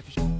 qui affiche.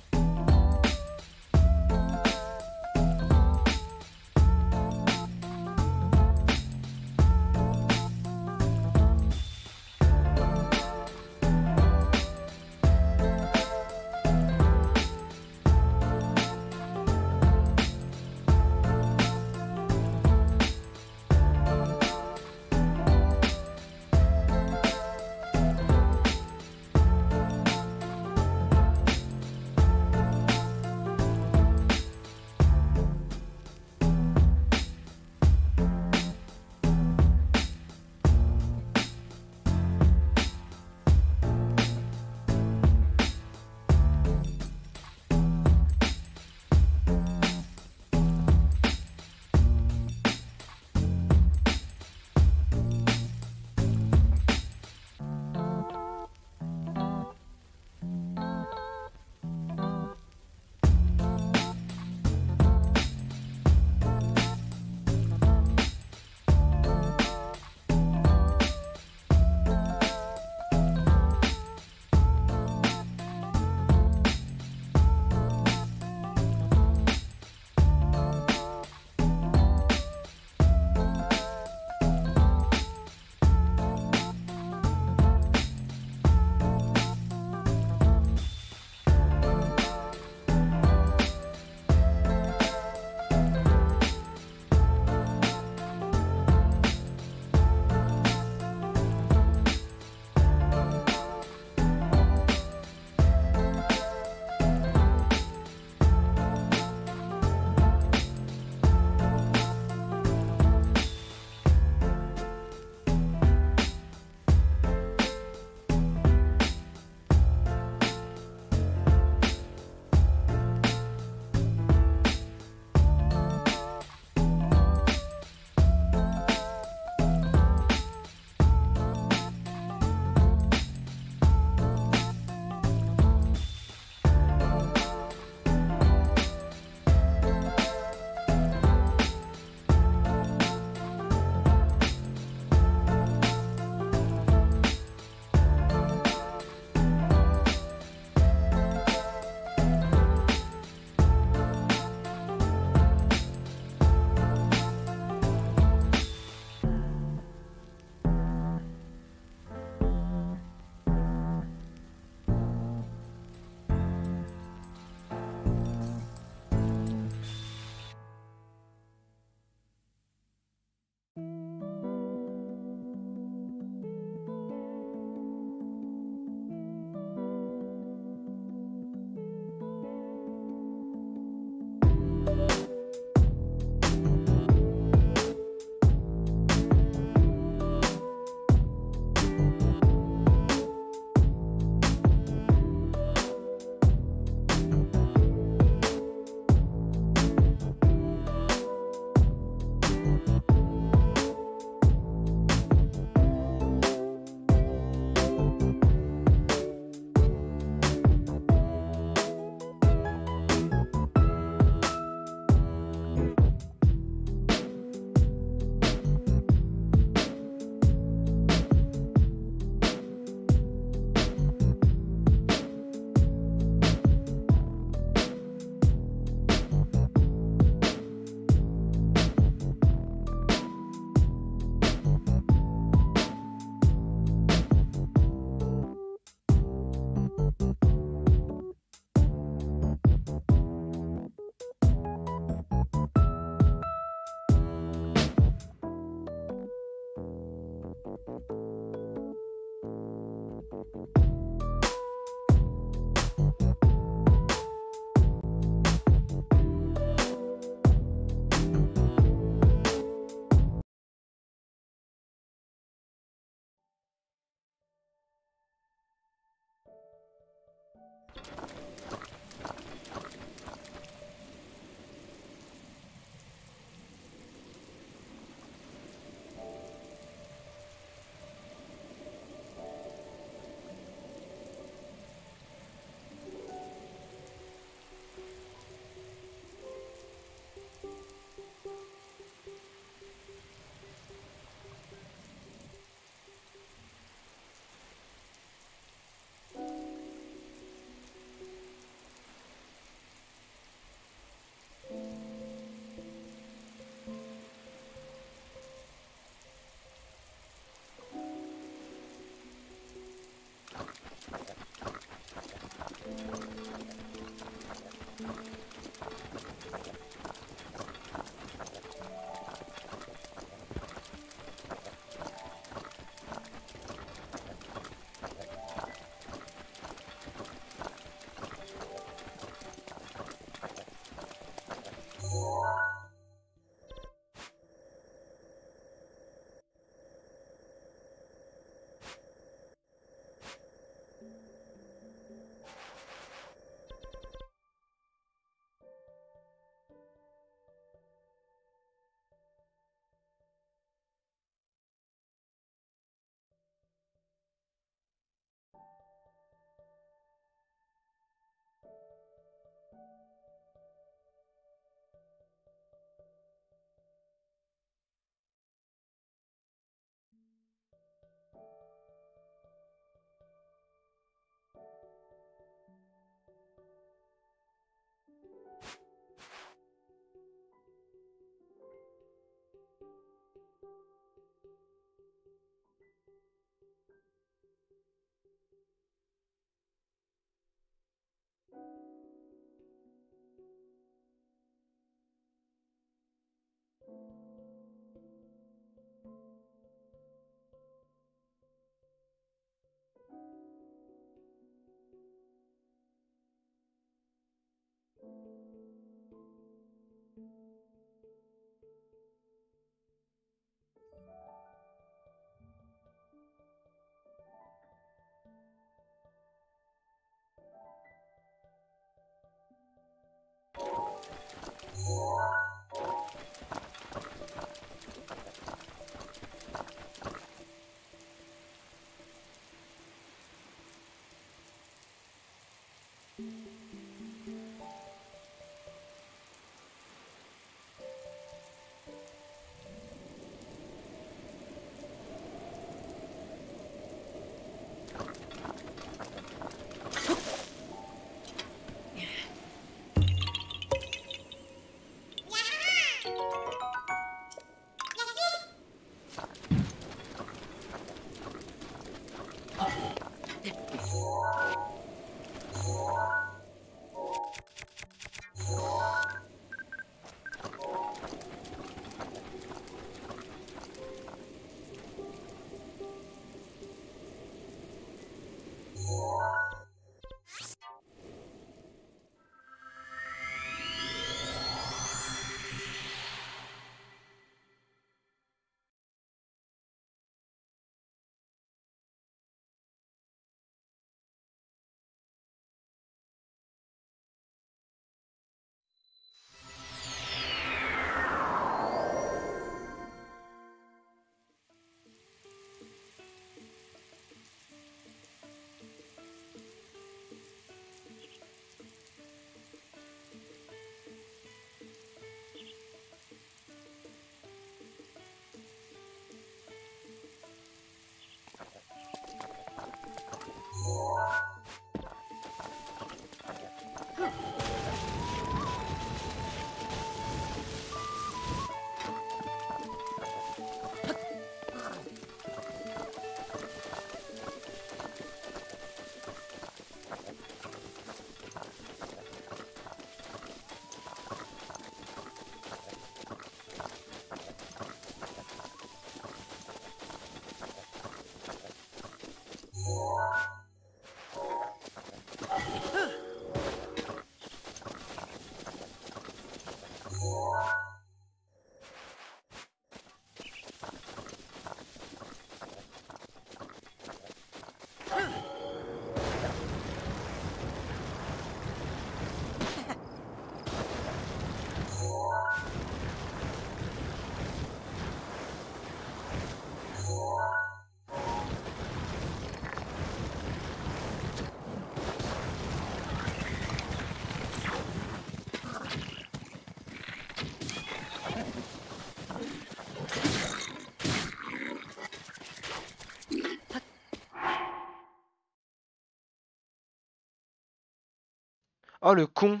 Oh le con.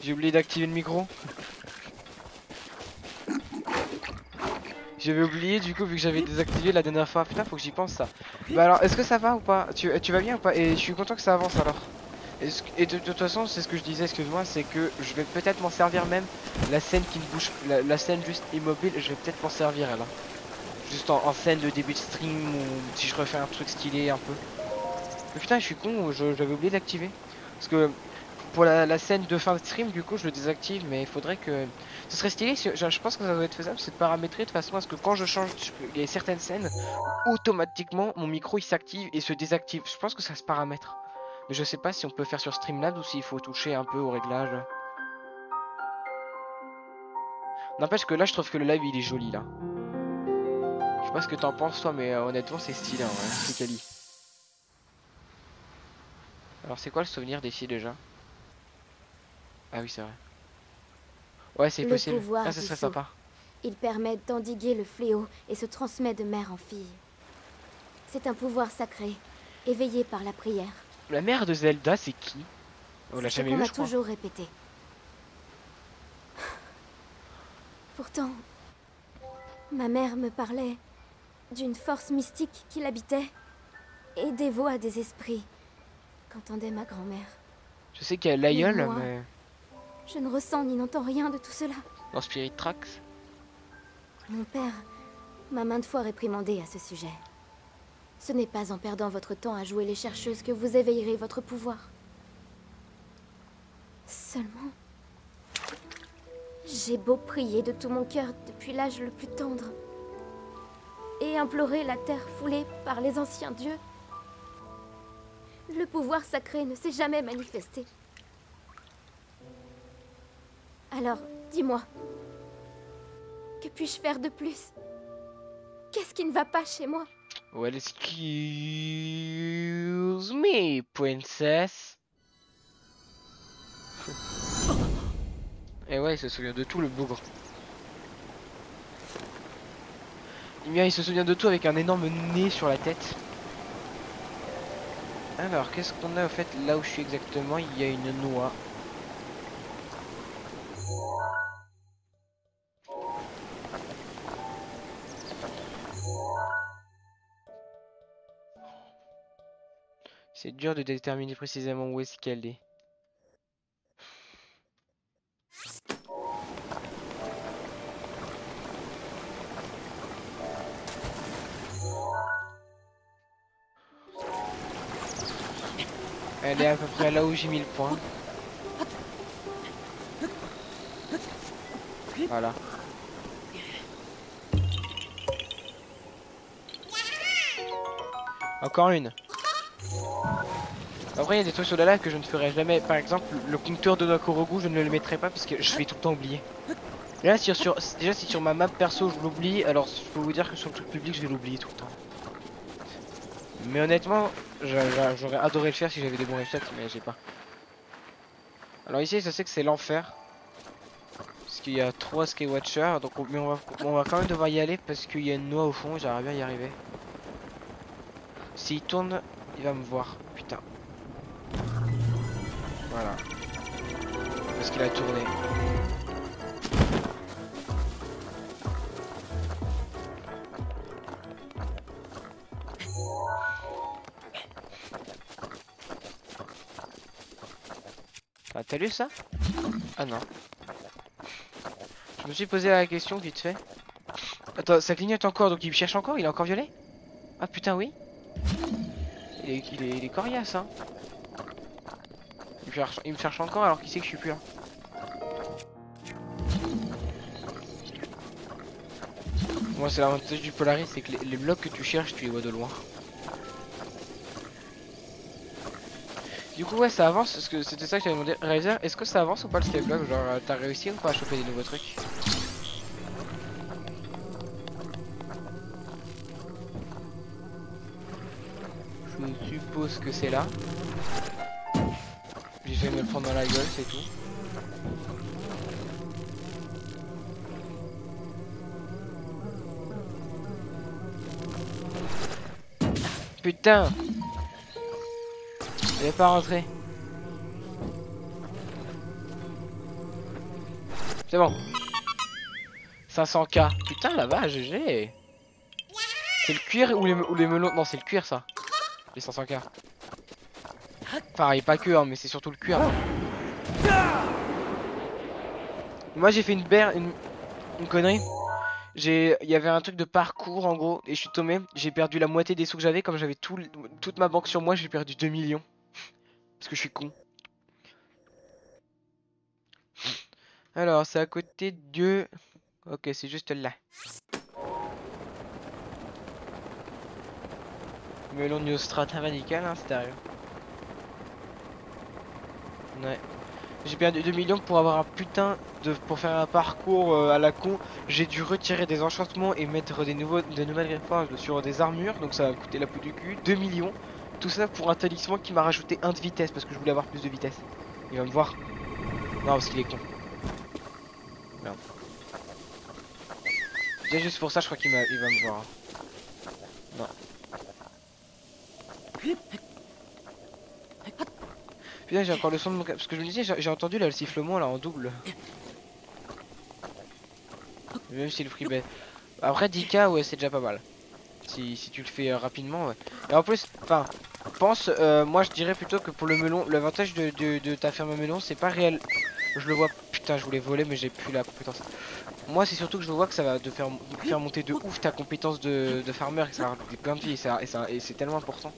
J'ai oublié d'activer le micro. J'avais oublié du coup vu que j'avais désactivé la dernière fois. Putain faut que j'y pense ça. Bah alors est-ce que ça va ou pas? Tu vas bien ou pas? Et je suis content que ça avance alors. Et de toute façon c'est ce que je disais, excuse-moi, c'est que je vais peut-être m'en servir même. La scène qui ne bouge, la scène juste immobile, je vais peut-être m'en servir elle. Juste en scène de début de stream ou si je refais un truc stylé un peu. Mais putain je suis con, j'avais oublié d'activer. Parce que pour la scène de fin de stream, du coup, je le désactive, mais il faudrait que... Ce serait stylé, je pense que ça doit être faisable, c'est de paramétrer de façon à ce que quand je change, il y a certaines scènes, automatiquement, mon micro il s'active et se désactive. Je pense que ça se paramètre. Mais je sais pas si on peut faire sur Streamlabs ou s'il faut toucher un peu au réglage. N'empêche que là, je trouve que le live il est joli là. Je sais pas ce que t'en penses toi, mais honnêtement, c'est stylé, hein, ouais. C'est quali. Alors, c'est quoi le souvenir d'ici déjà? Ah oui, c'est vrai. Ouais, c'est Le possible. Ah, pouvoir ça du serait sceau. sympa. Il permet d'endiguer le fléau et se transmet de mère en fille. C'est un pouvoir sacré, éveillé par la prière. La mère de Zelda, c'est qui? On l'a C'est ce jamais qu'on vu, m'a je crois. toujours répété. Pourtant, ma mère me parlait d'une force mystique qui l'habitait et des voix des esprits qu'entendait ma grand-mère. Je sais qu'il y a Mais l'aïeul, moi, mais je ne ressens ni n'entends rien de tout cela. dans Spirit Tracks. Mon père m'a maintes fois réprimandé à ce sujet. Ce n'est pas en perdant votre temps à jouer les chercheuses que vous éveillerez votre pouvoir. Seulement, j'ai beau prier de tout mon cœur depuis l'âge le plus tendre et implorer la terre foulée par les anciens dieux, le pouvoir sacré ne s'est jamais manifesté. Alors, Dis-moi. Que puis-je faire de plus? Qu'est-ce qui ne va pas chez moi? Well, excuse me, princess. Et ouais, il se souvient de tout, le bougre. Il se souvient de tout avec un énorme nez sur la tête. Alors, qu'est-ce qu'on a au fait là où je suis exactement? Il y a une noix. C'est dur de déterminer précisément où est-ce qu'elle est. Elle est à peu près là où j'ai mis le point. Voilà. Encore une. Après il y a des trucs sur la lave que je ne ferai jamais. Par exemple le compteur de Nakorogu je ne le mettrai pas parce que je vais tout le temps oublier. Et là déjà si sur ma map perso je l'oublie, alors je peux vous dire que sur le truc public je vais l'oublier tout le temps. Mais honnêtement j'aurais adoré le faire si j'avais des bons réflexes mais j'ai pas. Alors ici je sais que c'est l'enfer. Parce qu'il y a 3 Skywatchers donc mais on va quand même devoir y aller parce qu'il y a une noix au fond, j'aimerais bien y arriver. S'il tourne, il va me voir. Putain. Voilà. Parce qu'il a tourné. Ah, t'as lu ça? Ah non. Je me suis posé la question vite fait. Attends, ça clignote encore, donc il me cherche encore? Il est encore violet? Ah putain oui. Il est coriace hein. Il me cherche encore alors qu'il sait que je suis plus là. Moi c'est l'avantage du Polaris, c'est que les blocs que tu cherches tu les vois de loin. Du coup ouais ça avance, parce que c'était ça que j'avais demandé. Réalisateur, est-ce que ça avance ou pas le skyblock? Genre t'as réussi ou pas à choper des nouveaux trucs? Je suppose que c'est là. J'ai fait me le prendre dans la gueule, c'est tout. Putain! Il est pas rentré. C'est bon. 500k. Putain là-bas, GG. C'est le cuir ou les melons? Non, c'est le cuir ça. Les 500k. Enfin, et pas que, hein, mais c'est surtout le cuir. Moi j'ai fait une connerie. Il y avait un truc de parcours en gros et je suis tombé. J'ai perdu la moitié des sous que j'avais. Comme j'avais toute ma banque sur moi, j'ai perdu 2 millions. Parce que je suis con. Alors, c'est à côté de... Ok, c'est juste là. Melon de strata radical, hein, c'est derrière. Ouais. J'ai perdu 2 millions pour avoir un putain de... Pour faire un parcours à la con. J'ai dû retirer des enchantements et mettre des nouvelles réformes sur des armures. Donc ça va me coûter la peau du cul. 2 millions. Tout ça pour un talisman qui m'a rajouté 1 de vitesse parce que je voulais avoir plus de vitesse. Il va me voir. Non, parce qu'il est con. Merde. Déjà juste pour ça, je crois qu'il va me voir. Non. Putain, j'ai encore le son de mon... Parce que je me disais, j'ai entendu là le sifflement là en double. Même si le freebet. Après 10k, ouais, c'est déjà pas mal. Si tu le fais rapidement, ouais. Et en plus, enfin, pense, moi je dirais plutôt que pour le melon, l'avantage de ta ferme à melon, c'est pas réel. Je le vois, putain, je voulais voler, mais j'ai plus la compétence. Moi, c'est surtout que je vois que ça va te faire monter de ouf ta compétence de farmer, et ça va rajouter plein de vie, et c'est tellement important.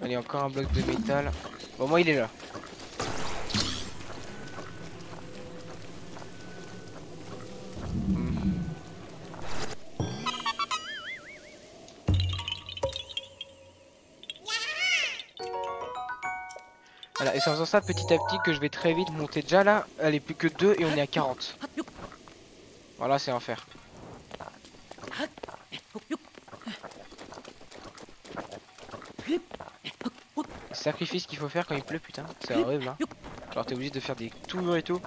Allez, encore un bloc de métal. Bon, moi, il est là. et c'est en faisant ça petit à petit que je vais très vite monter. Déjà là, elle est plus que 2 et on est à 40. Voilà, c'est l'enfer. Sacrifice qu'il faut faire quand il pleut, putain, c'est horrible hein. Alors t'es obligé de faire des tours et tout.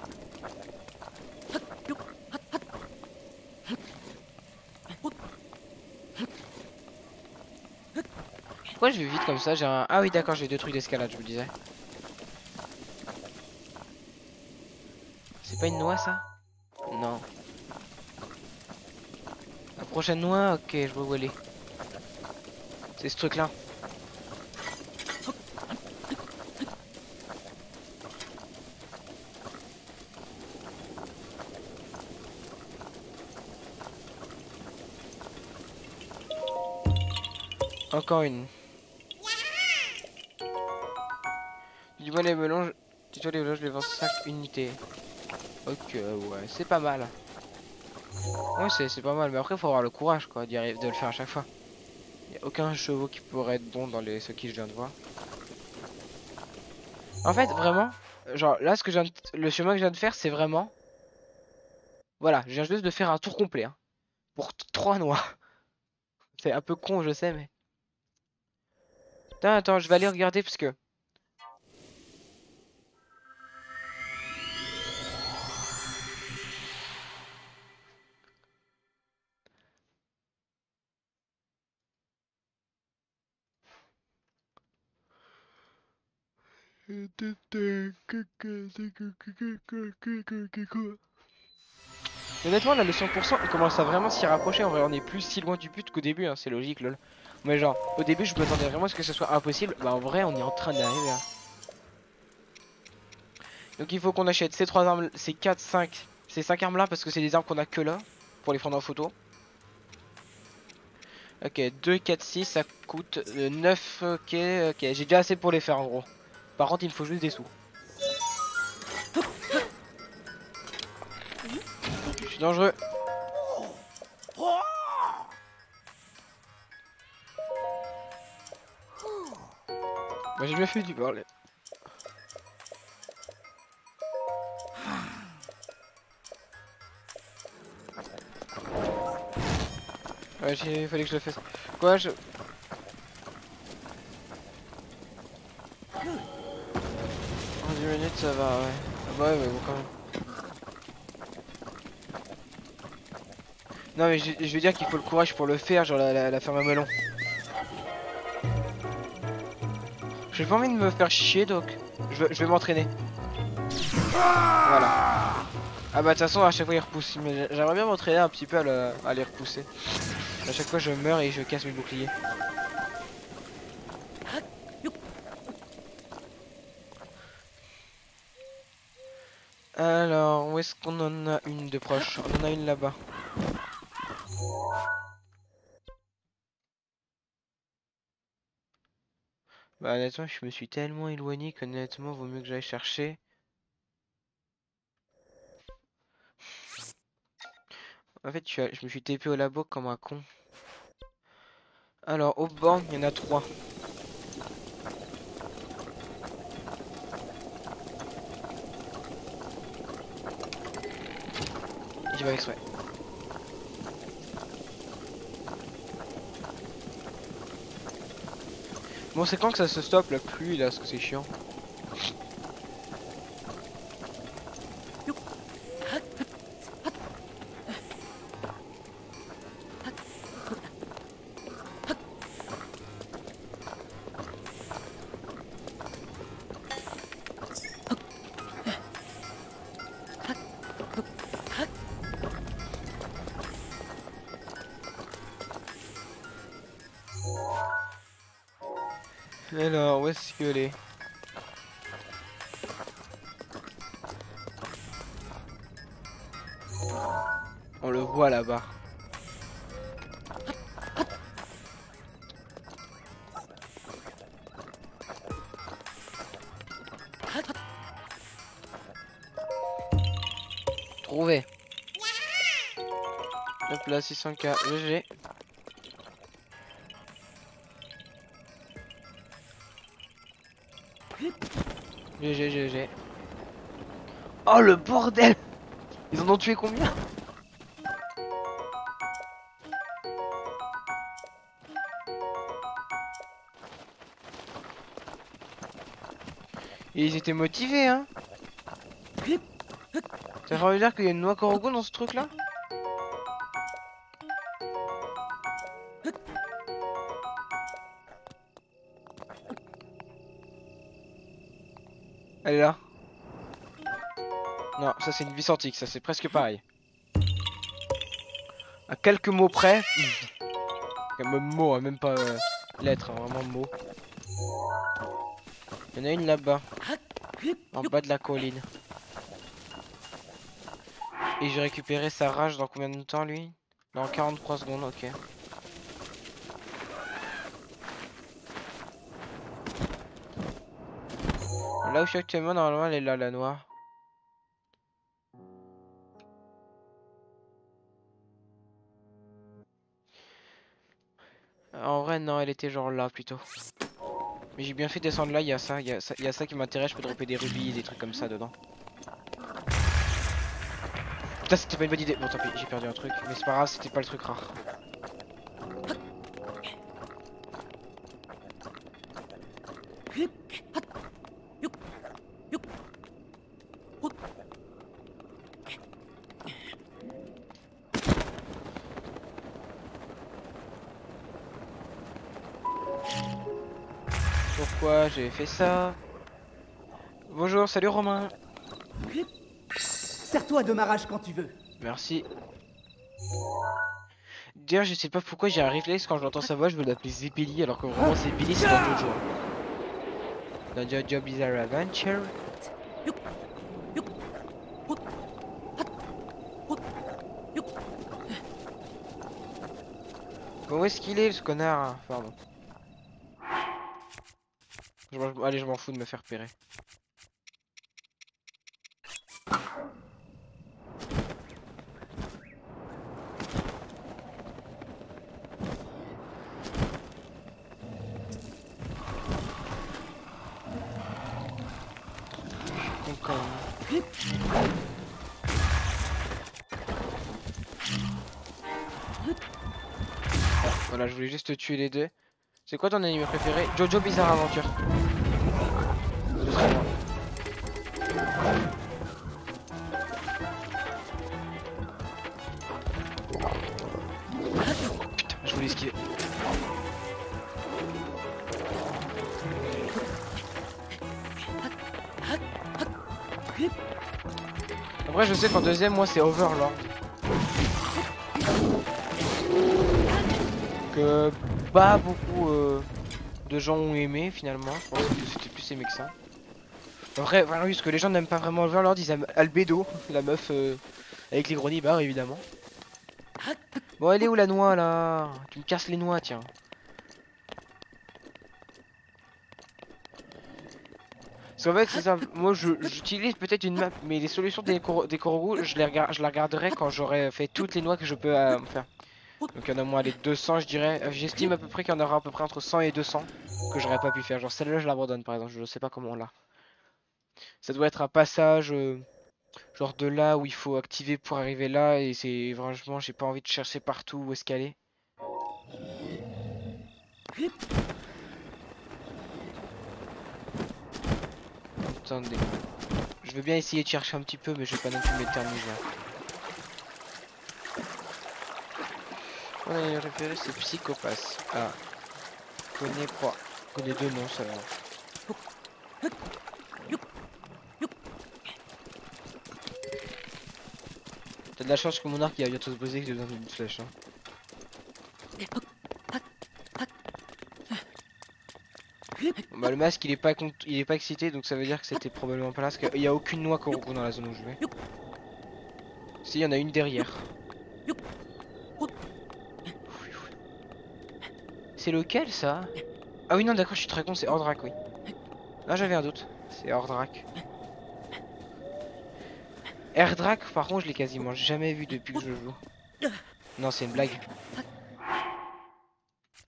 Pourquoi je vais vite comme ça? J'ai un... Ah oui d'accord, j'ai 2 trucs d'escalade, je me disais. C'est pas une noix ça? Non. La prochaine noix, ok, je vois où elle est. C'est ce truc là. Encore une. Dis-moi les melons, dis-toi les melons, je les vends 5 unités. Ok, ouais, c'est pas mal. Ouais, c'est pas mal, mais après faut avoir le courage quoi, d'y arriver, de le faire à chaque fois. Y a aucun chevaux qui pourrait être bon dans les ceux qui je viens de voir. En fait, vraiment, genre là, ce que je viens de... le chemin que je viens de faire, c'est vraiment, voilà, je viens juste de faire un tour complet hein, pour 3 noix. C'est un peu con, je sais, mais. Attends, attends, je vais aller regarder parce que. Honnêtement, là, le 100%, il commence à vraiment s'y rapprocher. En vrai, on est plus si loin du but qu'au début, hein, c'est logique, lol. Mais genre, au début, je m'attendais vraiment à ce que ce soit impossible. Bah, en vrai, on est en train d'arriver. Hein. Donc, il faut qu'on achète ces 3 armes, ces 4, 5, ces 5 armes là, parce que c'est des armes qu'on a que là, pour les prendre en photo. Ok, 2, 4, 6, ça coûte 9. Ok, ok, j'ai déjà assez pour les faire en gros. Par contre, il me faut juste des sous. Je suis dangereux. Bah, j'ai bien fait du bordel. Ouais, il fallait que je le fasse. Quoi, je... En 10 minutes, ça va, ouais. Ah bah ouais, mais bon, quand même. Non, mais je veux dire qu'il faut le courage pour le faire, genre la ferme à melon. J'ai pas envie de me faire chier, donc je vais m'entraîner. Voilà. Ah bah de toute façon, à chaque fois il repousse. Mais j'aimerais bien m'entraîner un petit peu à les repousser. À chaque fois je meurs et je casse mes boucliers. Alors, où est-ce qu'on en a une de proche? On en a une là-bas. Bah honnêtement, je me suis tellement éloigné qu'honnêtement, vaut mieux que j'aille chercher. En fait, je me suis TP au labo comme un con. Alors, au banc, il y en a 3. J'y vais exprès. Bon, c'est quand que ça se stoppe la pluie là, parce que c'est chiant. Alors, où est-ce qu'elle est? On le voit là-bas. Trouvé. Hop là, 600k. GG. GG, GG. Oh le bordel! Ils en ont tué combien? Et ils étaient motivés, hein? Ça veut dire qu'il y a une noix Korogu dans ce truc là? Elle est là. Non, ça c'est une vis antique, ça c'est presque pareil. À quelques mots près. Même mots, hein, même pas lettres, hein, vraiment mots. Il y en a une là-bas. En bas de la colline. Et j'ai récupéré sa rage dans combien de temps lui? Dans 43 secondes, ok. Là où je suis actuellement, normalement elle est là, la noix. En vrai non, elle était genre là plutôt. Mais j'ai bien fait descendre là, il y a ça, il y a ça qui m'intéresse, je peux dropper des rubis, des trucs comme ça dedans. Putain c'était pas une bonne idée, bon tant pis, j'ai perdu un truc, mais c'est pas grave, c'était pas le truc rare. Pourquoi j'ai fait ça? Bonjour, salut Romain. Sers-toi de ma rage quand tu veux. Merci. D'ailleurs, je sais pas pourquoi j'ai un réflexe quand j'entends sa voix, je veux l'appeler Zeppeli alors que vraiment Zeppeli c'est dans Jojo. Dans Jojo Bizarre Adventure. Bon, où est-ce qu'il est ce connard hein? Pardon. Allez, je m'en fous de me faire repérer. Voilà, je voulais juste tuer les deux. C'est quoi ton anime préféré? Jojo Bizarre Adventure. Putain, je voulais esquiver. Après, je sais qu'en deuxième, moi, c'est Overlord. Que pas beaucoup de gens ont aimé finalement. Je pense que c'était plus aimé que ça. Après, voilà, oui, parce que les gens n'aiment pas vraiment Overlord, ils aiment Albedo, la meuf avec les gros nibards évidemment. Bon, elle est où la noix là? Tu me casses les noix, tiens. Parce qu'en fait, c'est ça. Moi, j'utilise peut-être une map, mais les solutions des Korogu, je la regarderai quand j'aurai fait toutes les noix que je peux faire. Donc il y en a moins les 200 je dirais. J'estime à peu près qu'il y en aura à peu près entre 100 et 200 que j'aurais pas pu faire. Genre celle-là je l'abandonne par exemple, je sais pas comment on l'a. Ça doit être un passage genre de là où il faut activer pour arriver là et c'est franchement j'ai pas envie de chercher partout où est-ce qu'elle est. Attendez. Je veux bien essayer de chercher un petit peu mais je vais pas non plus m'éterniser. Mon anime préféré c'est Psychopass. Ah. Connais pas. Connais deux noms ça va. T'as de la chance que mon arc il va bientôt se poser que j'ai besoin d'une flèche. Hein. Bon, bah le masque il est pas excité donc ça veut dire que c'était probablement pas là parce qu'il y a aucune noix Korogu dans la zone où je vais. Si, il y en a une derrière. C'est lequel ça? Ah oui non d'accord je suis très con, c'est Ordrak oui. Là j'avais un doute, c'est Ordrak. Erdrak par contre je l'ai quasiment jamais vu depuis que je joue. Non c'est une blague.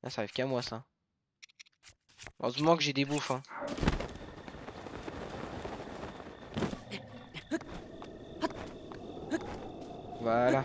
Là ça arrive qu'à moi ça. Heureusement que j'ai des bouffes hein. Voilà.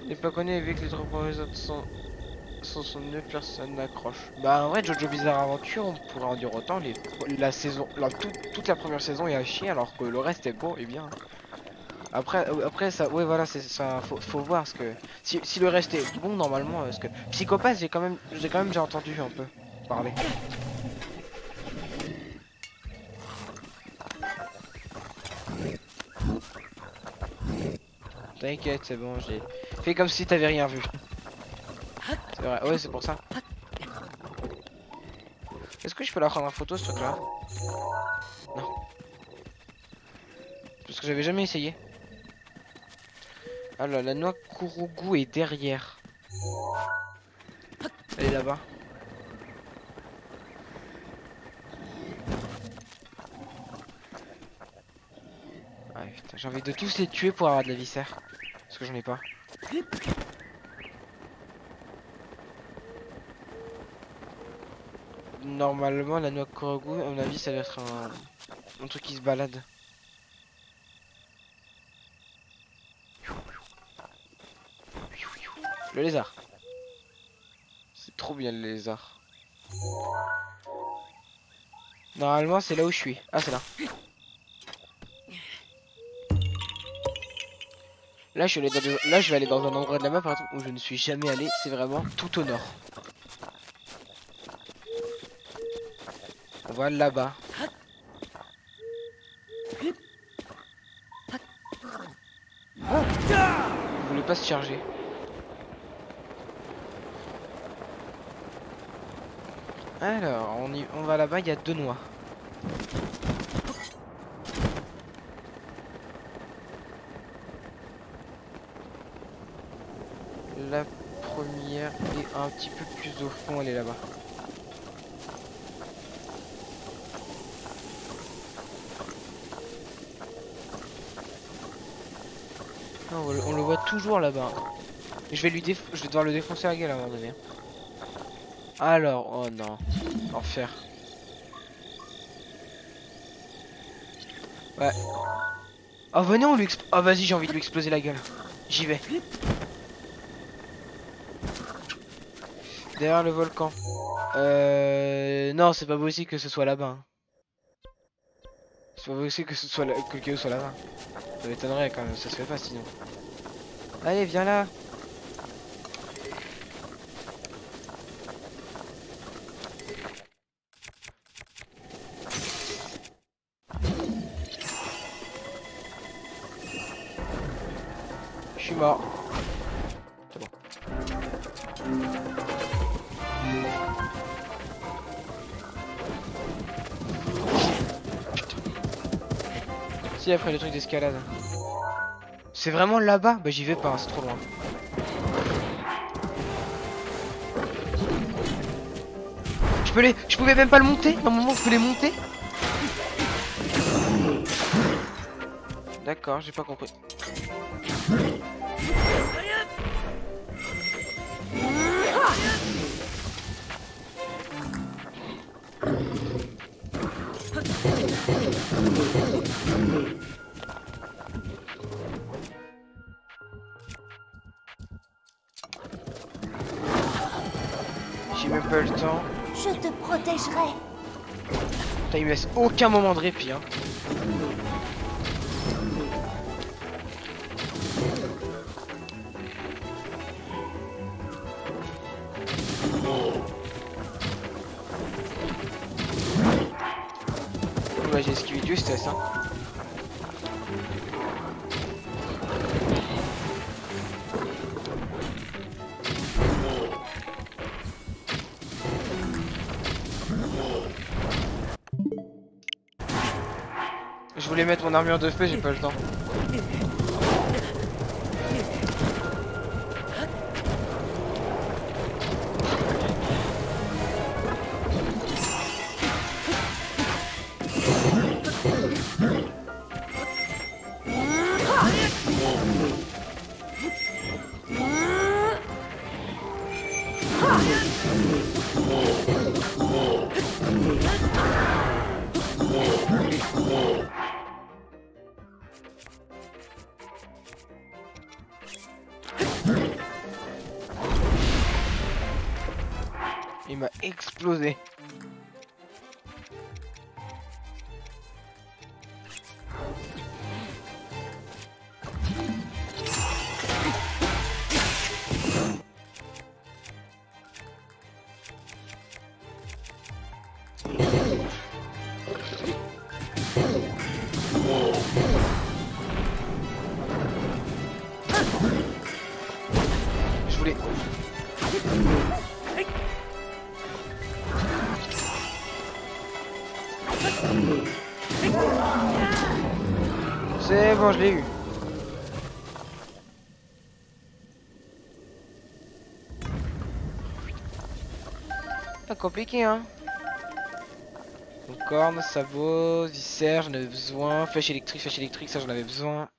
N'est pas connu vu que les trois premiers autres sont nuls, personne n'accroche. Bah en vrai Jojo Bizarre Adventure, on pourrait en dire autant. La saison, toute la première saison est à chier alors que le reste est beau et bien. Après ça, ouais voilà, c'est ça, faut voir parce que si le reste est bon normalement, parce que Psychopathe j'ai quand même déjà entendu un peu parler. T'inquiète, c'est bon, j'ai fait comme si t'avais rien vu. C'est vrai, ouais c'est pour ça. Est-ce que je peux la prendre en photo ce truc là? Non. Parce que j'avais jamais essayé. Alors la noix Kurugu est derrière. Elle est là-bas. Ouais putain, j'ai envie de tous les tuer pour avoir de la viscère. Parce que j'en ai pas. Normalement la noix Kurugu, à mon avis ça doit être un truc qui se balade. Le lézard. C'est trop bien le lézard. Normalement c'est là où je suis. Ah c'est là. Là je vais aller dans un endroit de la map par exemple où je ne suis jamais allé. C'est vraiment tout au nord. On va là-bas. Il voulait pas se charger. Alors, on va là-bas, il y a 2 noix. La première est un petit peu plus au fond, elle est là-bas. On le voit toujours là-bas. Je vais devoir le défoncer la gueule à un moment donné. Alors, oh non, enfer. Ouais. Oh venez on lui oh vas-y j'ai envie de lui exploser la gueule. J'y vais. Derrière le volcan. Non c'est pas possible que ce soit là-bas. Hein. C'est pas possible que ce soit que le soit là-bas. Ça m'étonnerait quand même, ça se fait pas sinon. Allez viens là. Je suis mort. C'est bon. Si après le truc d'escalade. C'est vraiment là-bas? Bah j'y vais pas, hein, c'est trop loin. Je pouvais même pas le monter? À un moment je peux les monter? D'accord, j'ai pas compris. J'ai même pas eu le temps. Je te protégerai. Putain, il me laisse aucun moment de répit, hein. Bah, j'ai esquivé de justesse, hein. Je voulais mettre mon armure de feu, j'ai pas le temps. Il m'a explosé. Je voulais... C'est bon, je l'ai eu. Pas compliqué, hein. Donc, cornes, sabots, viscères, j'en avais besoin. Flèche électrique, ça j'en avais besoin.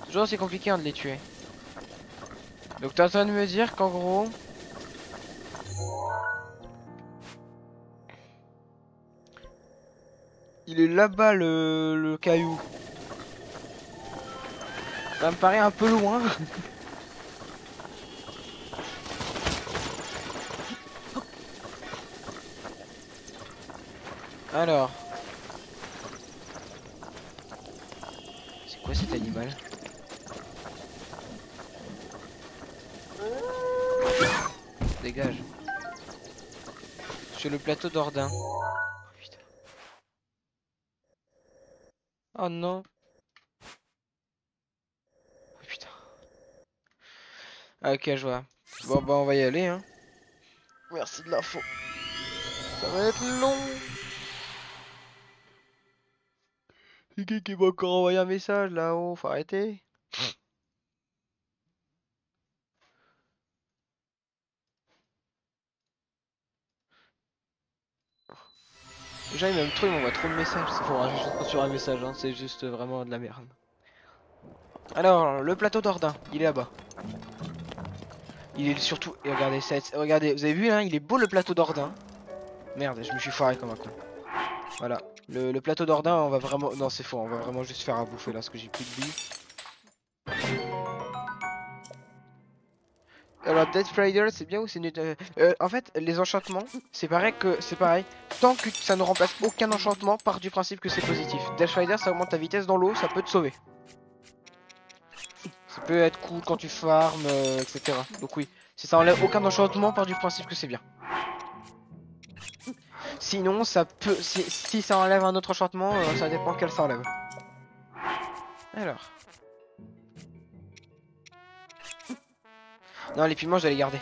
Toujours aussi compliqué hein, de les tuer. Donc t'es en train de me dire qu'en gros... Il est là-bas le caillou. Ça me paraît un peu loin. Alors. C'est quoi cet animal? Dégage. Sur le plateau d'Ordin. Oh, putain. Oh non. Oh, putain. Ah, ok, je vois. Bon bah on va y aller hein. Merci de l'info. Ça va être long. C'est qui m'a encore envoyé un message là-haut? Faut arrêter. Déjà il m'aime trop, il m'envoie trop de messages. C'est pour rajouter juste sur un message, hein. C'est juste vraiment de la merde. Alors, le plateau d'Ordin, il est là-bas. Il est surtout... Et regardez, regardez, vous avez vu hein, il est beau le plateau d'Ordin. Merde, je me suis foiré comme un con. Voilà, le plateau d'Ordin, on va vraiment... Non, c'est faux, on va vraiment juste faire à bouffer là, parce que j'ai plus de vie. Alors, Death Rider, c'est bien ou c'est nul? En fait, les enchantements, c'est pareil que... C'est pareil. Tant que ça ne remplace aucun enchantement, part du principe que c'est positif. Death Rider, ça augmente ta vitesse dans l'eau, ça peut te sauver. Ça peut être cool quand tu farmes, etc. Donc oui, si ça enlève aucun enchantement, part du principe que c'est bien. Sinon, ça peut... Si ça enlève un autre enchantement, ça dépend quel ça enlève. Alors. Non, les piments, je vais les garder.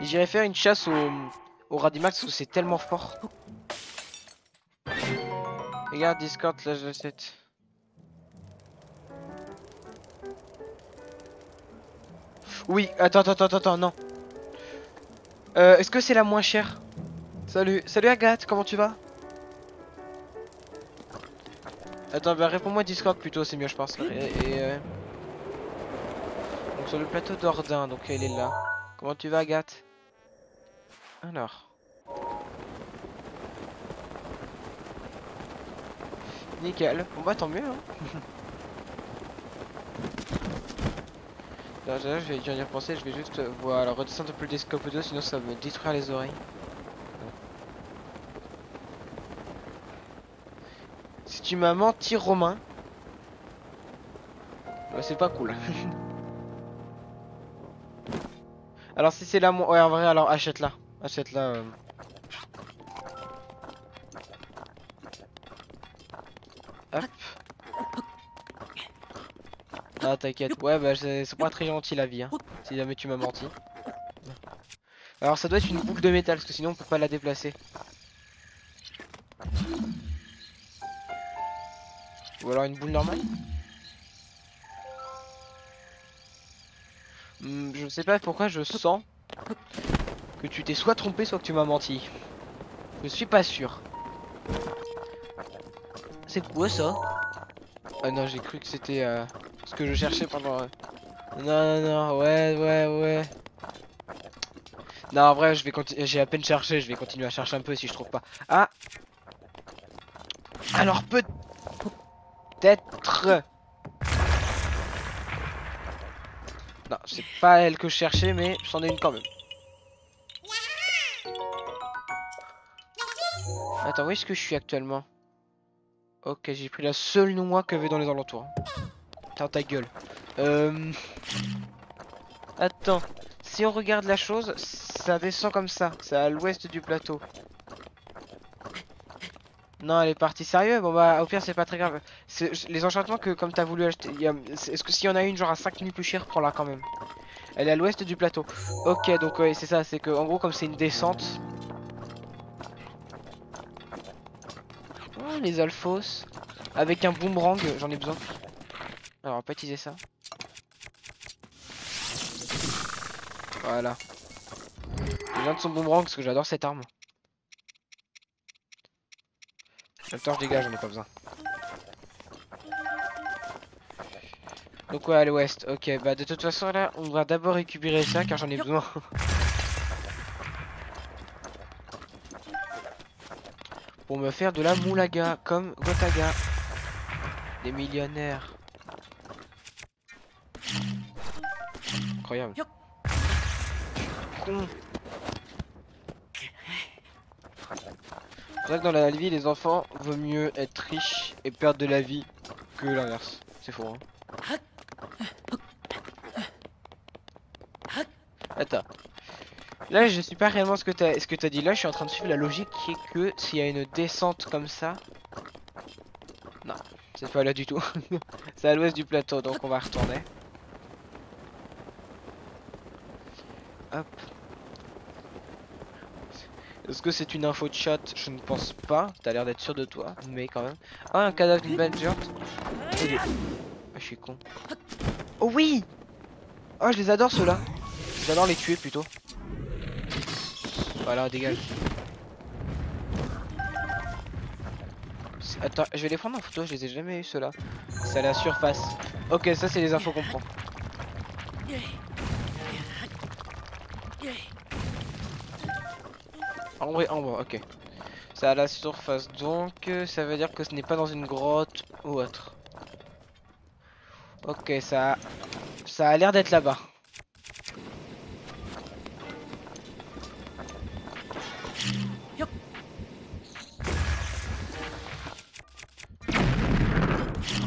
J'irai faire une chasse au Radimax parce que c'est tellement fort. Regarde Discord, là je le sais. Oui, attends, non. Est-ce que c'est la moins chère? Salut Agathe, comment tu vas? Attends, bah réponds-moi Discord plutôt, c'est mieux je pense. Donc sur le plateau d'Ordin, donc elle est là. Comment tu vas Agathe? Alors. Nickel, bon bah tant mieux hein. Là, je vais y repenser, je vais juste voilà, redescendre un peu le Desktop 2 sinon ça va me détruire les oreilles. Si tu m'as menti Romain, bah, c'est pas cool. Alors si c'est là, ouais en vrai alors achète-la. Achète-la. Hop. Ah t'inquiète, ouais bah c'est pas très gentil la vie hein. Si jamais tu m'as menti. Alors ça doit être une boucle de métal parce que sinon on peut pas la déplacer. Ou alors une boule normale. Je sais pas pourquoi je sens que tu t'es soit trompé soit que tu m'as menti. Je suis pas sûr. C'est quoi ça? Ah non j'ai cru que c'était Ce que je cherchais pendant... Non, non, non, ouais. Non, en vrai, je vais continuer. J'ai à peine cherché, je vais continuer à chercher un peu si je trouve pas. Ah! Alors peut-être... Non, c'est pas elle que je cherchais, mais c'en est une quand même. Attends, où est-ce que je suis actuellement? Ok, j'ai pris la seule noix que avait dans les alentours. Attends, ta gueule. Attends, si on regarde la chose, ça descend comme ça. C'est à l'ouest du plateau. Non, elle est partie. Sérieux? Bon bah, au pire, c'est pas très grave. Les enchantements que, comme t'as voulu acheter, est-ce que s'il y en a une genre à 5 minutes plus cher, prends-la quand même. Elle est à l'ouest du plateau. Ok, donc ouais, c'est ça. C'est que, en gros, comme c'est une descente. Oh, les alphos. Avec un boomerang, j'en ai besoin. Alors, on va pas utiliser ça. Voilà. J'ai besoin de son boomerang parce que j'adore cette arme. Le torche dégage, j'en ai pas besoin. Donc ouais, à l'ouest. Ok, bah de toute façon là, on va d'abord récupérer ça car j'en ai besoin. Pour me faire de la moulaga comme Gotaga. Des millionnaires. Incroyable. Con. C'est vrai que dans la vie, les enfants, vaut mieux être riches et perdre de la vie que l'inverse. C'est faux, hein. Attends. Là, je sais pas réellement ce que t'as dit. Là, je suis en train de suivre la logique qui est que s'il y a une descente comme ça. Non, c'est pas là du tout. C'est à l'ouest du plateau, donc on va retourner. Hop. Est-ce que c'est une info de chat? Je ne pense pas. T'as l'air d'être sûr de toi, mais quand même. Oh, un cadavre d'une baleine géante. Ah, je suis con. Oh oui! Oh, je les adore ceux-là. J'adore les tuer plutôt. Voilà, dégage. Attends, je vais les prendre en photo, je les ai jamais eu ceux-là. C'est à la surface. Ok, ça c'est les infos qu'on prend. En vrai, en bas, ok. C'est à la surface, donc ça veut dire que ce n'est pas dans une grotte ou autre. Ok, ça a l'air d'être là-bas.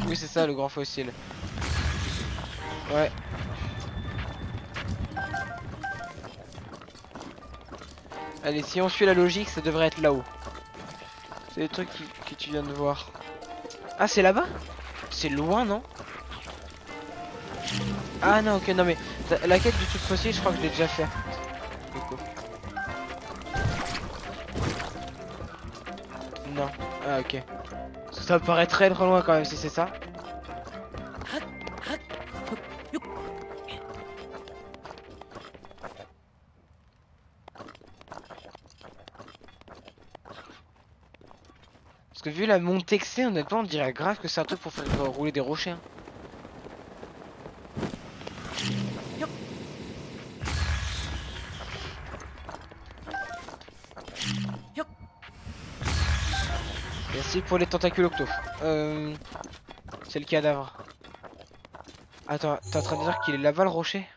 Oui, c'est ça le grand fossile. Ouais. Allez, si on suit la logique, ça devrait être là-haut. C'est les trucs que tu viens de voir. Ah, c'est là-bas? C'est loin, non? Ah non, ok, non mais la quête du truc fossile, je crois que je l'ai déjà fait. Non. Ah, ok. Ça me paraît très loin quand même si c'est ça. Parce que vu la montée que c'est, honnêtement, on dirait grave que c'est un truc pour faire rouler des rochers. Hein. Merci pour les tentacules octo. C'est le cadavre. Attends, t'es en train de dire qu'il est là-bas le rocher?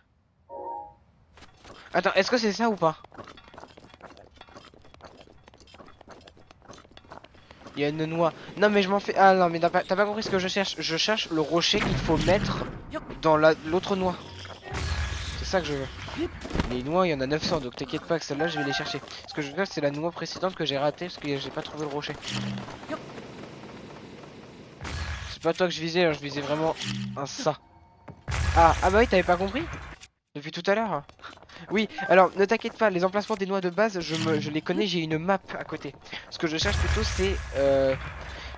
Attends, est-ce que c'est ça ou pas? Il y a une noix. Non mais je m'en fais... Ah non mais t'as pas compris ce que je cherche. Je cherche le rocher qu'il faut mettre dans l'autre noix. C'est ça que je veux. Les noix il y en a 900 donc t'inquiète pas que celle-là je vais les chercher. Ce que je veux faire c'est la noix précédente que j'ai ratée parce que j'ai pas trouvé le rocher. C'est pas toi que je visais, hein, je visais vraiment un ça. Ah bah oui t'avais pas compris? Depuis tout à l'heure. Oui, alors ne t'inquiète pas, les emplacements des noix de base, je les connais, j'ai une map à côté. Ce que je cherche plutôt c'est,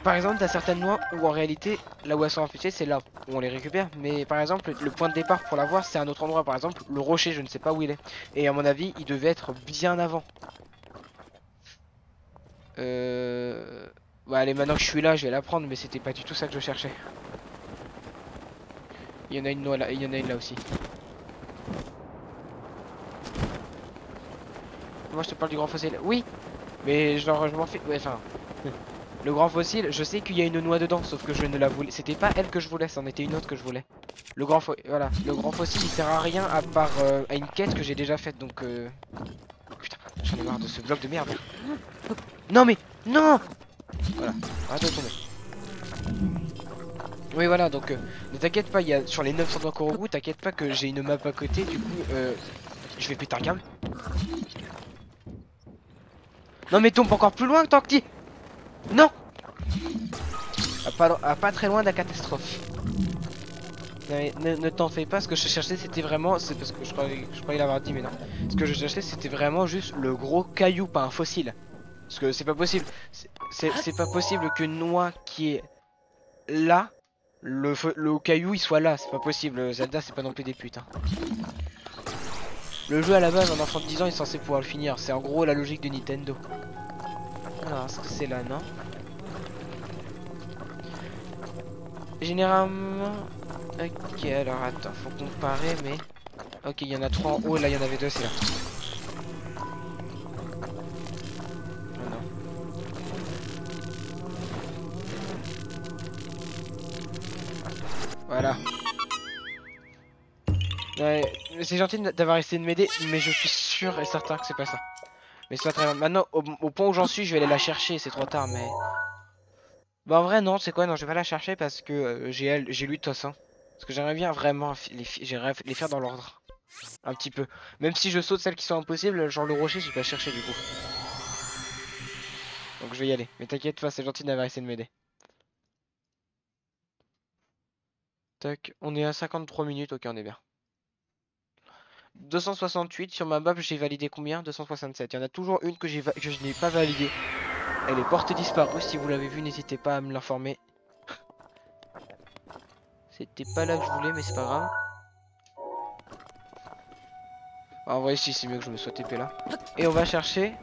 par exemple, t'as certaines noix où en réalité, là où elles sont infectées, c'est là où on les récupère. Mais par exemple, le point de départ pour l'avoir, c'est un autre endroit. Par exemple, le rocher, je ne sais pas où il est. Et à mon avis, il devait être bien avant. Bah allez, maintenant que je suis là, je vais la prendre, mais c'était pas du tout ça que je cherchais. Il y en a une là, il y en a une là aussi. Moi je te parle du grand fossile. Oui, mais genre je m'en fais. Ouais, enfin. Le grand fossile, je sais qu'il y a une noix dedans, sauf que je ne la voulais. C'était pas elle que je voulais, c'en était une autre que je voulais. Voilà, le grand fossile il sert à rien à part à une quête que j'ai déjà faite donc putain, j'en ai marre de ce bloc de merde. Non mais non. Voilà, arrête de tomber. Oui voilà donc ne t'inquiète pas, il y a sur les 900 d'Ankorogu, t'inquiète pas que j'ai une map à côté, du coup je vais péter un câble. Non mais tombe encore plus loin tant que t'y. Non. À pas très loin de la catastrophe. Ne t'en fais pas, ce que je cherchais c'était vraiment, c'est parce que je croyais l'avoir dit mais non. Ce que je cherchais c'était vraiment juste le gros caillou, pas un fossile. Parce que c'est pas possible, c'est pas possible qu'une noix qui est là, le caillou il soit là, c'est pas possible, Zelda c'est pas non plus des putes. Hein. Le jeu à la base, un enfant de 10 ans est censé pouvoir le finir, c'est en gros la logique de Nintendo. Alors est-ce que c'est là, non? Généralement... Ok, alors attends, faut comparer, mais... Ok, il y en a 3 en haut, là il y en avait 2, c'est là. Oh non. Voilà. Ouais, c'est gentil d'avoir essayé de m'aider, mais je suis sûr et certain que c'est pas ça. Mais c'est pas très bien. Maintenant, au point où j'en suis, je vais aller la chercher, c'est trop tard, mais... Bah en vrai, non, c'est quoi? Non, je vais pas la chercher parce que j'ai lu Toss, hein. Parce que j'aimerais bien vraiment j'aimerais les faire dans l'ordre. Un petit peu. Même si je saute celles qui sont impossibles, genre le rocher, je vais pas chercher du coup. Donc je vais y aller. Mais t'inquiète pas, c'est gentil d'avoir essayé de m'aider. Tac, on est à 53 minutes, ok, on est bien. 268 sur ma map, j'ai validé combien? 267. Il y en a toujours une que je n'ai pas validée. Elle est portée disparue. Si vous l'avez vue, n'hésitez pas à me l'informer. C'était pas là que je voulais, mais c'est pas grave. En vrai, si, c'est mieux que je me sois TP là. Et on va chercher.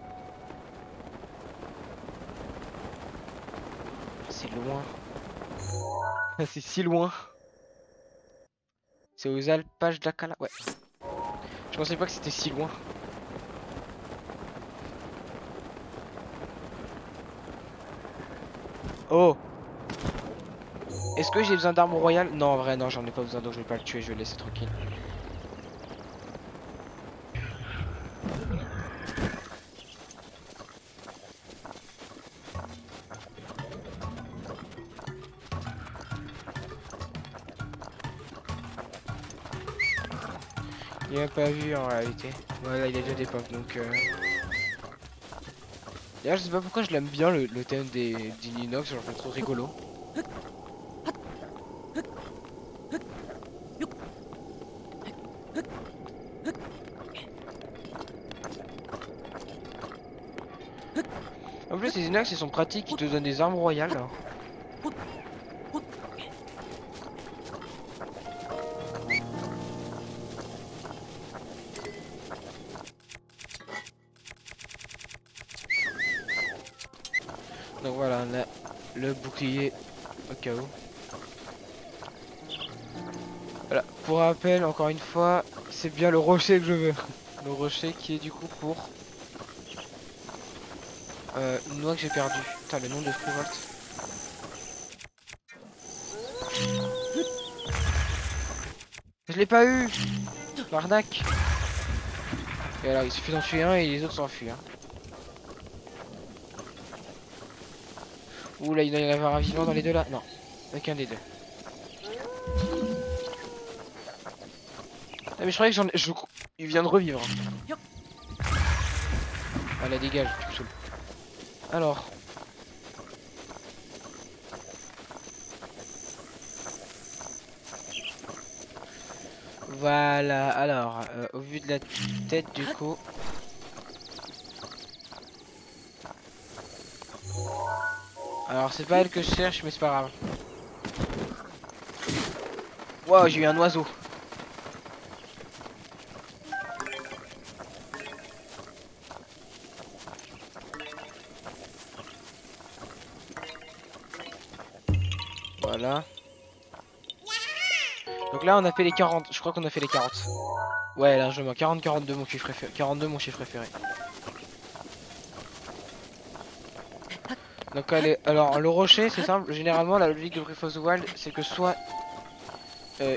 C'est loin. C'est si loin. C'est aux alpages d'Akala. Ouais. Je pensais pas que c'était si loin. Oh. Est-ce que j'ai besoin d'armes royales? Non, en vrai, non, j'en ai pas besoin, donc je vais pas le tuer, je vais le laisser tranquille. Il a pas vu en réalité. Voilà, il a déjà des pop donc. D'ailleurs, je sais pas pourquoi je l'aime bien le thème des Inox, genre je le trouve rigolo. En plus, les Inox ils sont pratiques, ils te donnent des armes royales. Alors. Donc voilà, on a le bouclier au cas où. Voilà, pour rappel, encore une fois, c'est bien le rocher que je veux. Le rocher qui est du coup pour une noix que j'ai perdue. Putain, le nom de Freevolt. Je l'ai pas eu. L'arnaque. Et alors, il suffit d'en tuer un et les autres s'enfuient. Hein. Ouh là, il doit y en avoir un vivant dans les deux là. Non, aucun des deux. Ah mais je croyais que il vient de revivre. Allez, dégage, tu me saoules. Alors. Voilà, alors, au vu de la tête du coup. Alors c'est pas elle que je cherche mais c'est pas grave. Wow, j'ai eu un oiseau. Voilà. Donc là on a fait les 40, je crois qu'on a fait les 40. Ouais largement, 40-42 mon chiffre préféré. 42 mon chiffre préféré. Donc allez, alors le rocher c'est simple, généralement la logique de Breath of the Wild c'est que soit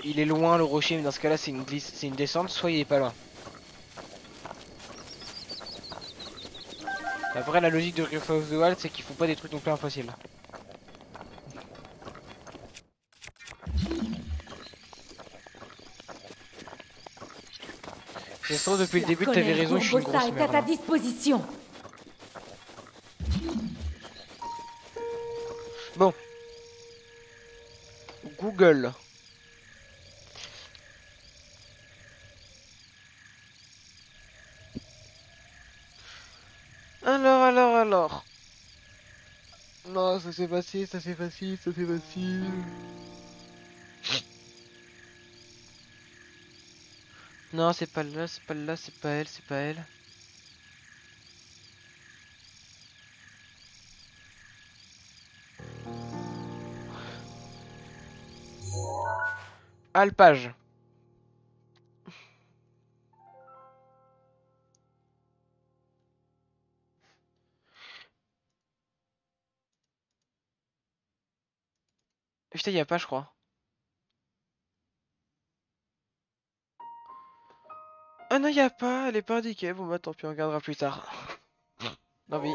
il est loin le rocher, mais dans ce cas là c'est une descente, soit il est pas loin. Après la logique de Breath of the Wild c'est qu'il faut pas des trucs non plus impossibles. C'est sûr depuis le début t'avais raison, je suis une grosse est à ta merde. disposition. Bon. Google. Alors. Non, ça c'est facile, ça c'est facile, ça c'est facile. Non, c'est pas là, c'est pas là, c'est pas elle, c'est pas elle. Alpage. Putain, y a pas, je crois. Ah non, y a pas, elle est pas indiquée. Bon bah tant pis, on regardera plus tard. Non mais.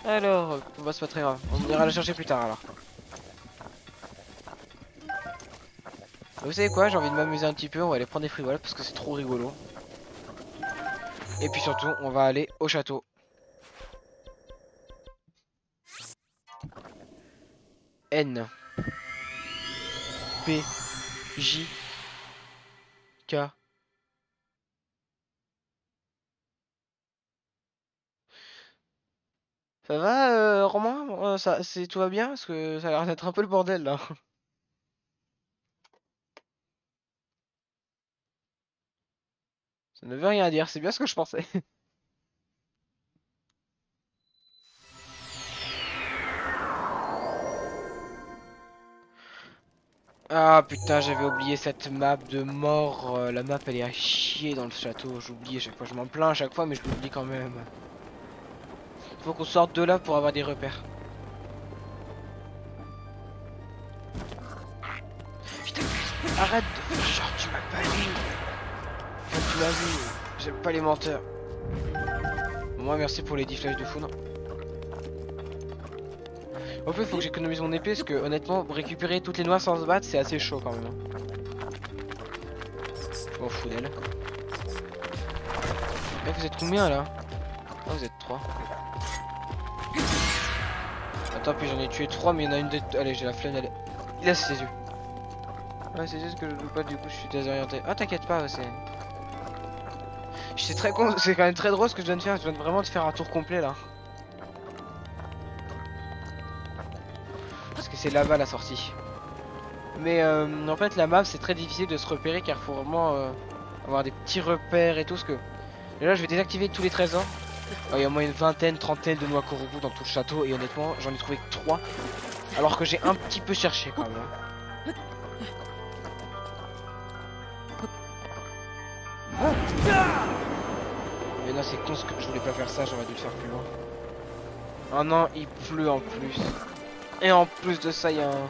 Alors, bah c'est pas très grave. On ira la chercher plus tard alors. Vous savez quoi, j'ai envie de m'amuser un petit peu, on va aller prendre des frivoles parce que c'est trop rigolo. Et puis surtout, on va aller au château. N P J K. Ça va, Romain? Ça, tout va bien? Parce que ça a l'air d'être un peu le bordel là. Ça ne veut rien dire, c'est bien ce que je pensais. Ah putain, j'avais oublié cette map de mort. La map elle est à chier dans le château. J'oublie à chaque fois, je m'en plains à chaque fois, mais je l'oublie quand même. Faut qu'on sorte de là pour avoir des repères. Putain, arrête de... Genre, tu m'as pas vu. Enfin, tu m'as vu. J'aime pas les menteurs. Moi, merci pour les 10 flèches de fou, non. En fait, faut que j'économise mon épée parce que honnêtement, récupérer toutes les noix sans se battre, c'est assez chaud quand même. Je m'en fous d'elle. Eh, vous êtes combien là? Ah, vous êtes 3. Attends, puis j'en ai tué 3, mais il y en a une de... Allez, j'ai la flemme d'aller. Il a ses yeux. Ouais, c'est juste que je joue pas, du coup, je suis désorienté. Ah, t'inquiète pas, c'est. C'est très con, c'est quand même très drôle ce que je viens de faire. Je viens vraiment de faire un tour complet là. Parce que c'est là-bas la sortie. Mais en fait, la map c'est très difficile de se repérer car faut vraiment avoir des petits repères et tout. Ce que. Et là, je vais désactiver tous les trésors. Il y a au moins une vingtaine, trentaine de noix Korubu dans tout le château. Et honnêtement, j'en ai trouvé que 3. Alors que j'ai un petit peu cherché quand même. Mais non, c'est con ce que je voulais pas faire ça, j'aurais dû le faire plus loin. Oh non, il pleut en plus. Et en plus de ça, il y a un...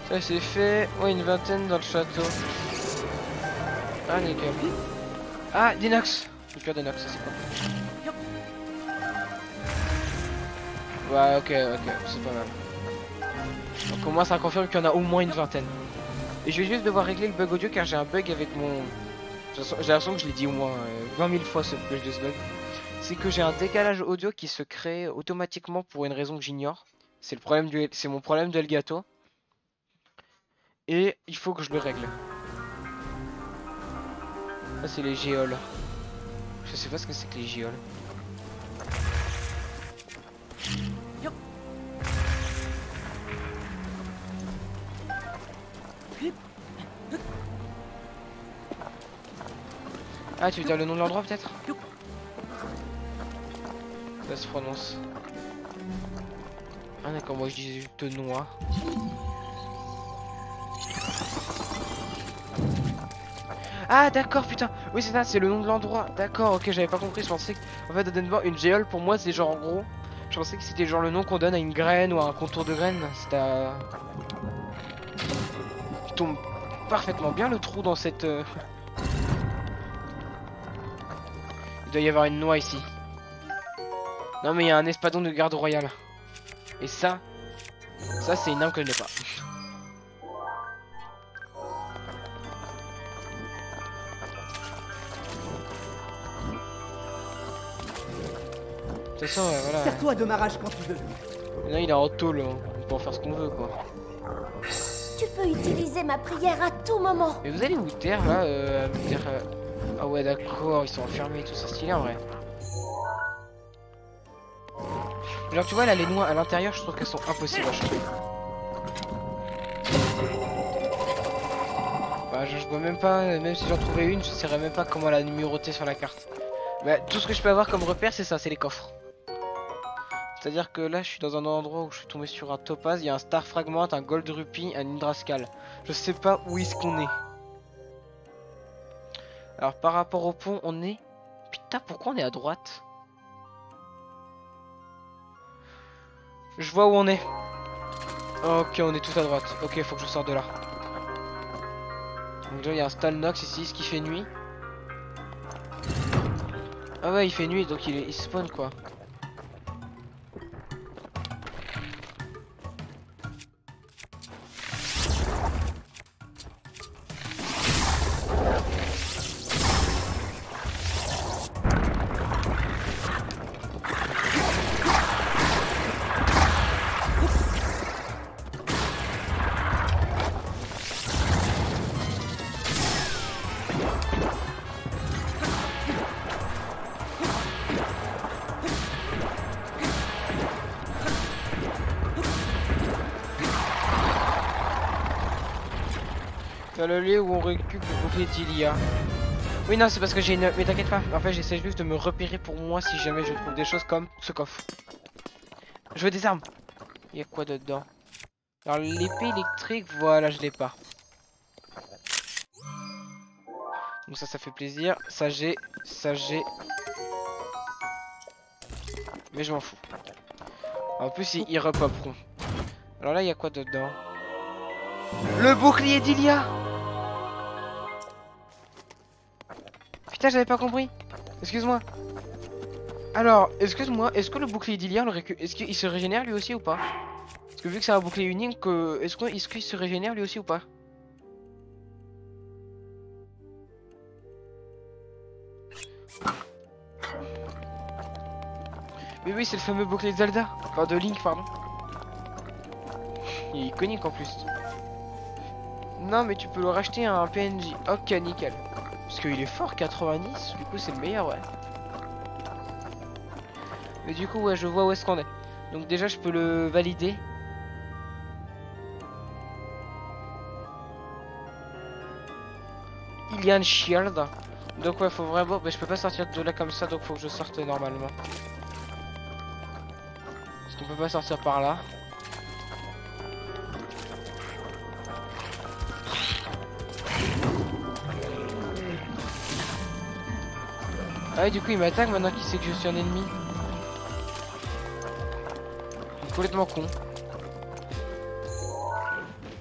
Ça c'est fait. Ouais, une vingtaine dans le château. Ah, nickel. Ah, d'inox. Nickel d'inox, ça c'est pas. Ouais, ok, c'est pas mal. Donc au moins ça confirme qu'il y en a au moins une vingtaine. Et je vais juste devoir régler le bug audio car j'ai un bug avec mon... J'ai l'impression que je l'ai dit au moins 20 000 fois ce bug de ce bug. C'est que j'ai un décalage audio qui se crée automatiquement pour une raison que j'ignore. C'est le problème du... C'est mon problème de Elgato. Et il faut que je le règle. Ça c'est les géoles. Je sais pas ce que c'est que les géoles. Ah, tu veux dire le nom de l'endroit peut-être? Ça se prononce. Ah d'accord, moi je disais juste noix. Ah d'accord, putain. Oui c'est ça, c'est le nom de l'endroit. D'accord, ok, j'avais pas compris. Je pensais qu'en fait Denver, une géole pour moi c'est genre en gros. Je pensais que c'était genre le nom qu'on donne à une graine ou à un contour de graine. C'était à... Il tombe parfaitement bien le trou dans cette... Il doit y avoir une noix ici. Non mais il y a un espadon de garde royale. Et ça c'est une arme que je n'ai pas. De toute façon, voilà. Sers-toi de ma rage quand tu veux. Là il est en tôle, hein. On peut en faire ce qu'on veut quoi. Tu peux utiliser ma prière à tout moment. Mais vous allez vous taire là, à me dire... Ah ouais d'accord, ils sont enfermés, tout ça stylé en vrai. Genre tu vois là les noix à l'intérieur je trouve qu'elles sont impossibles à choper. Bah je vois même pas, même si j'en trouvais une je saurais même pas comment la numéroter sur la carte. Bah tout ce que je peux avoir comme repère c'est ça, c'est les coffres. C'est à dire que là je suis dans un endroit où je suis tombé sur un topaz, il y a un star fragment, un gold rupee, un hydrascal. Je sais pas où est-ce qu'on est. Alors par rapport au pont on est... Putain pourquoi on est à droite? Je vois où on est. Ok, on est tout à droite. Ok, faut que je sorte de là. Donc déjà, il y a un Stalnox ici, ce qui fait nuit. Ah ouais, il fait nuit, donc il spawn quoi. Dans le lieu où on récupère le bouclier d'Ilia. Oui non c'est parce que j'ai une... Mais t'inquiète pas, en fait j'essaie juste de me repérer pour moi si jamais je trouve des choses comme ce coffre. Je veux des armes. Il y a quoi dedans? Alors l'épée électrique, voilà je l'ai pas. Donc ça fait plaisir. Ça j'ai. Mais je m'en fous. En plus ils repopperont. Alors là il y a quoi dedans? Le bouclier d'Ilia. Putain j'avais pas compris. Excuse-moi. Alors, excuse-moi, est-ce que le bouclier d'Ilia, est-ce qu'il se régénère lui aussi ou pas? Parce que vu que c'est un bouclier unique, est-ce qu'il se régénère lui aussi ou pas? Mais oui, c'est le fameux bouclier de Zelda. Enfin, de Link, pardon. Il est iconique en plus. Non, mais tu peux le racheter à un PNJ. Ok, nickel. Parce qu'il est fort, 90. Du coup, c'est le meilleur, ouais. Mais du coup, ouais, je vois où est-ce qu'on est. Donc déjà, je peux le valider. Il y a un shield. Donc ouais, faut vraiment... Mais je peux pas sortir de là comme ça, donc faut que je sorte normalement. Parce qu'on peut pas sortir par là. Ah ouais, du coup, il m'attaque maintenant qu'il sait que je suis un ennemi. Il est complètement con.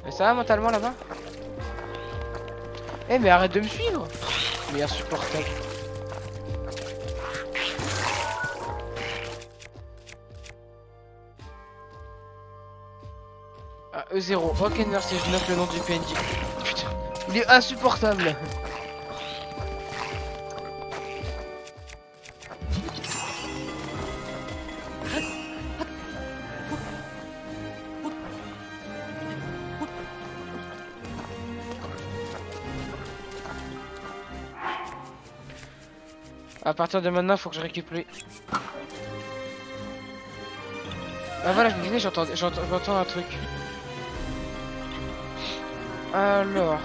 Mais ça va mentalement là-bas? Eh mais arrête de me suivre! Mais insupportable. Ah, E0. Ok, merci, je note le nom du PNJ. Putain, il est insupportable. À partir de maintenant, faut que je récupère. Ah voilà, je me disais, j'entends un truc. Alors.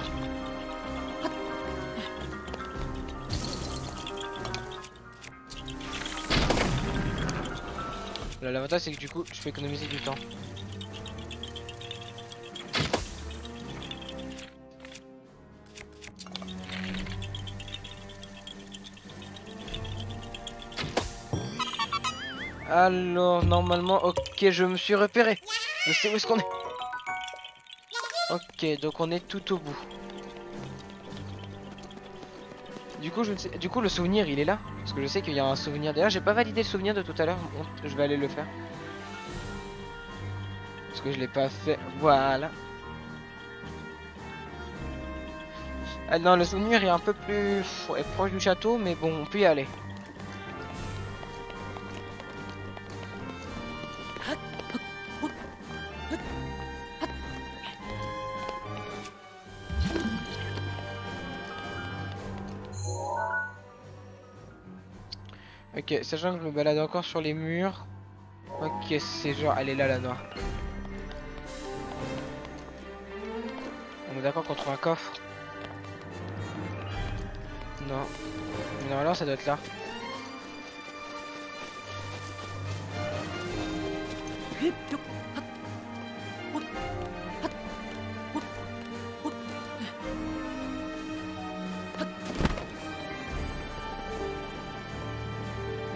Là, l'avantage c'est que du coup je peux économiser du temps. Alors normalement, ok, je me suis repéré. Je sais où est-ce qu'on est. Ok, donc on est tout au bout. Du coup, du coup, le souvenir il est là. Parce que je sais qu'il y a un souvenir. D'ailleurs, j'ai pas validé le souvenir de tout à l'heure. Je vais aller le faire. Parce que je l'ai pas fait. Voilà. Ah non, le souvenir est un peu plus proche du château, mais bon, on peut y aller. Ok, sachant que je me balade encore sur les murs. Ok, c'est genre, elle est là la noix. On est d'accord qu'on trouve un coffre? Non. Mais normalement ça doit être là.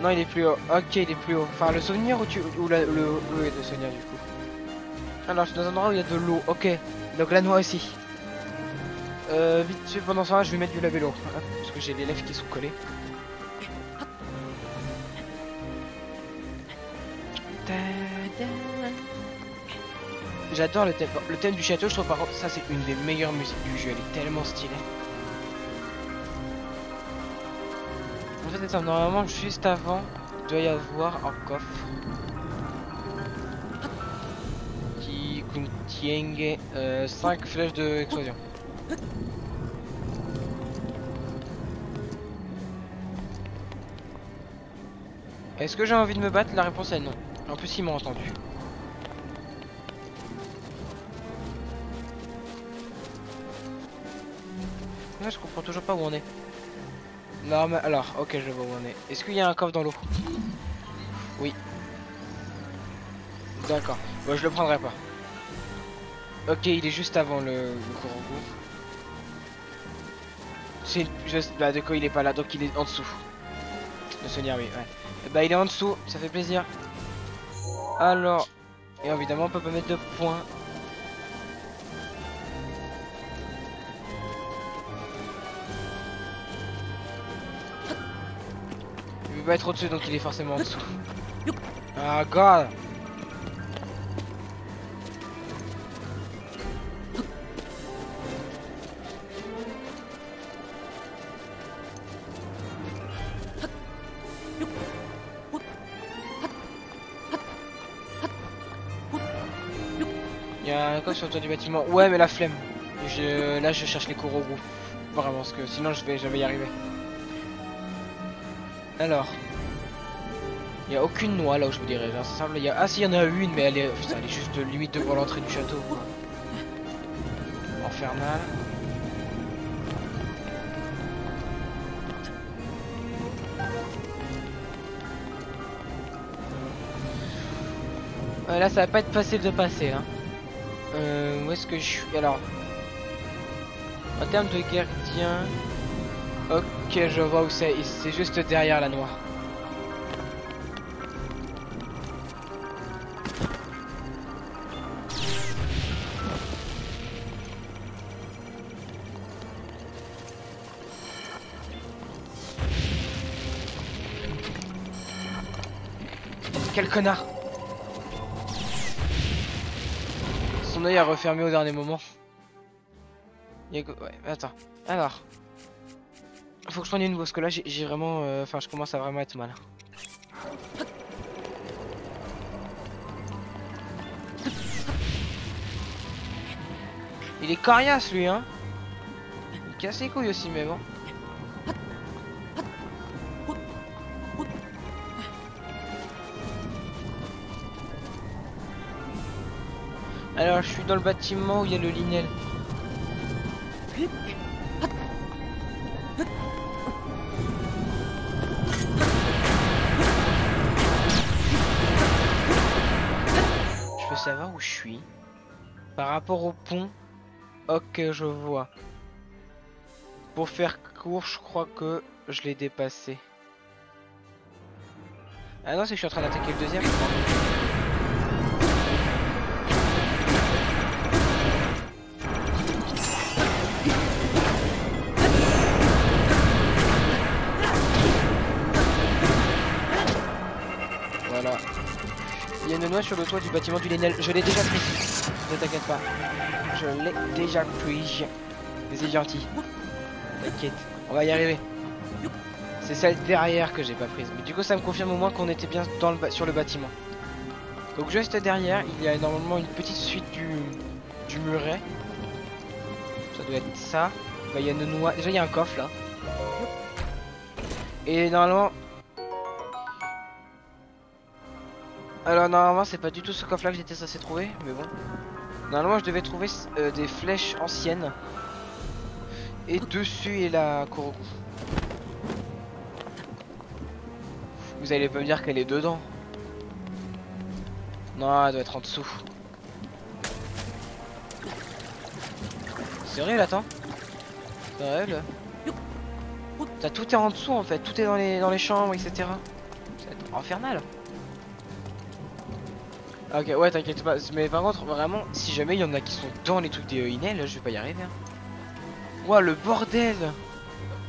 Non, il est plus haut. Ok, il est plus haut. Enfin, le souvenir ou le souvenir du coup. Alors, je suis dans un endroit où il y a de l'eau. Ok. Donc la noix aussi. Vite fait, pendant ce temps-là, je vais mettre du lave-vélo. Hein, parce que j'ai les lèvres qui sont collées. J'adore le thème du château. Je trouve par contre, ça c'est une des meilleures musiques du jeu. Elle est tellement stylée. En fait, attends, normalement, juste avant, il doit y avoir un coffre qui contient 5 flèches d'explosion. Est-ce que j'ai envie de me battre? La réponse est non. En plus, ils m'ont entendu. Là, je comprends toujours pas où on est. Non, mais alors, ok, je vois où on est. Est-ce qu'il y a un coffre dans l'eau? Oui. D'accord. Bon, je le prendrai pas. Ok, il est juste avant le Korogu. C'est juste. Bah, de quoi il est pas là, donc il est en dessous. Le souvenir, oui, ouais. Bah, il est en dessous, ça fait plaisir. Alors. Et évidemment, on peut pas mettre de points. Il veut pas être au-dessus, donc il est forcément en dessous. Ah, god! Il y a un coffre sur le toit du bâtiment. Ouais, mais la flemme. Là, je cherche les Korogu. Vraiment, parce que sinon, je vais jamais y arriver. Alors. Il n'y a aucune noix là où je vous dirais. C'est simple. Ah, si, il y en a une, mais elle est, putain, elle est juste limite devant l'entrée du château. Infernal. Là, ça va pas être facile de passer. Hein. Où est-ce que je suis? Alors. En termes de gardien. Ok, je vois où c'est. C'est juste derrière la noix. Quel connard! Son œil a refermé au dernier moment. Ouais, attends. Alors. Faut que je prenne une parce que là j'ai vraiment. Enfin, je commence à vraiment être mal. Il est coriace lui, hein. Il casse les couilles aussi, mais bon. Alors, je suis dans le bâtiment où il y a le Linel. veux savoir où je suis. Par rapport au pont. Ok, je vois. Pour faire court, je crois que je l'ai dépassé. Ah non, c'est que je suis en train d'attaquer le deuxième. Voilà. Il y a une noix sur le toit du bâtiment du Lénel. Je l'ai déjà pris. Ne t'inquiète pas. Je l'ai déjà pris. Mais c'est gentil. T'inquiète. On va y arriver. C'est celle derrière que j'ai pas prise. Mais du coup, ça me confirme au moins qu'on était bien dans sur le bâtiment. Donc juste derrière, il y a normalement une petite suite du muret. Ça doit être ça. Bah, il y a une noix. Déjà, il y a un coffre là. Et normalement... Alors normalement c'est pas du tout ce coffre là que j'étais censé trouver, mais bon. Normalement je devais trouver des flèches anciennes. Et dessus est la Korogu. Vous allez pas me dire qu'elle est dedans. Non, elle doit être en dessous. C'est vrai, attends. C'est vrai, là. Tout est en dessous en fait, tout est dans les chambres, etc. Ça va être infernal. Ok, ouais, t'inquiète pas. Mais par contre, vraiment, si jamais il y en a qui sont dans les trucs des Inel, je vais pas y arriver. Hein. Ouah, le bordel!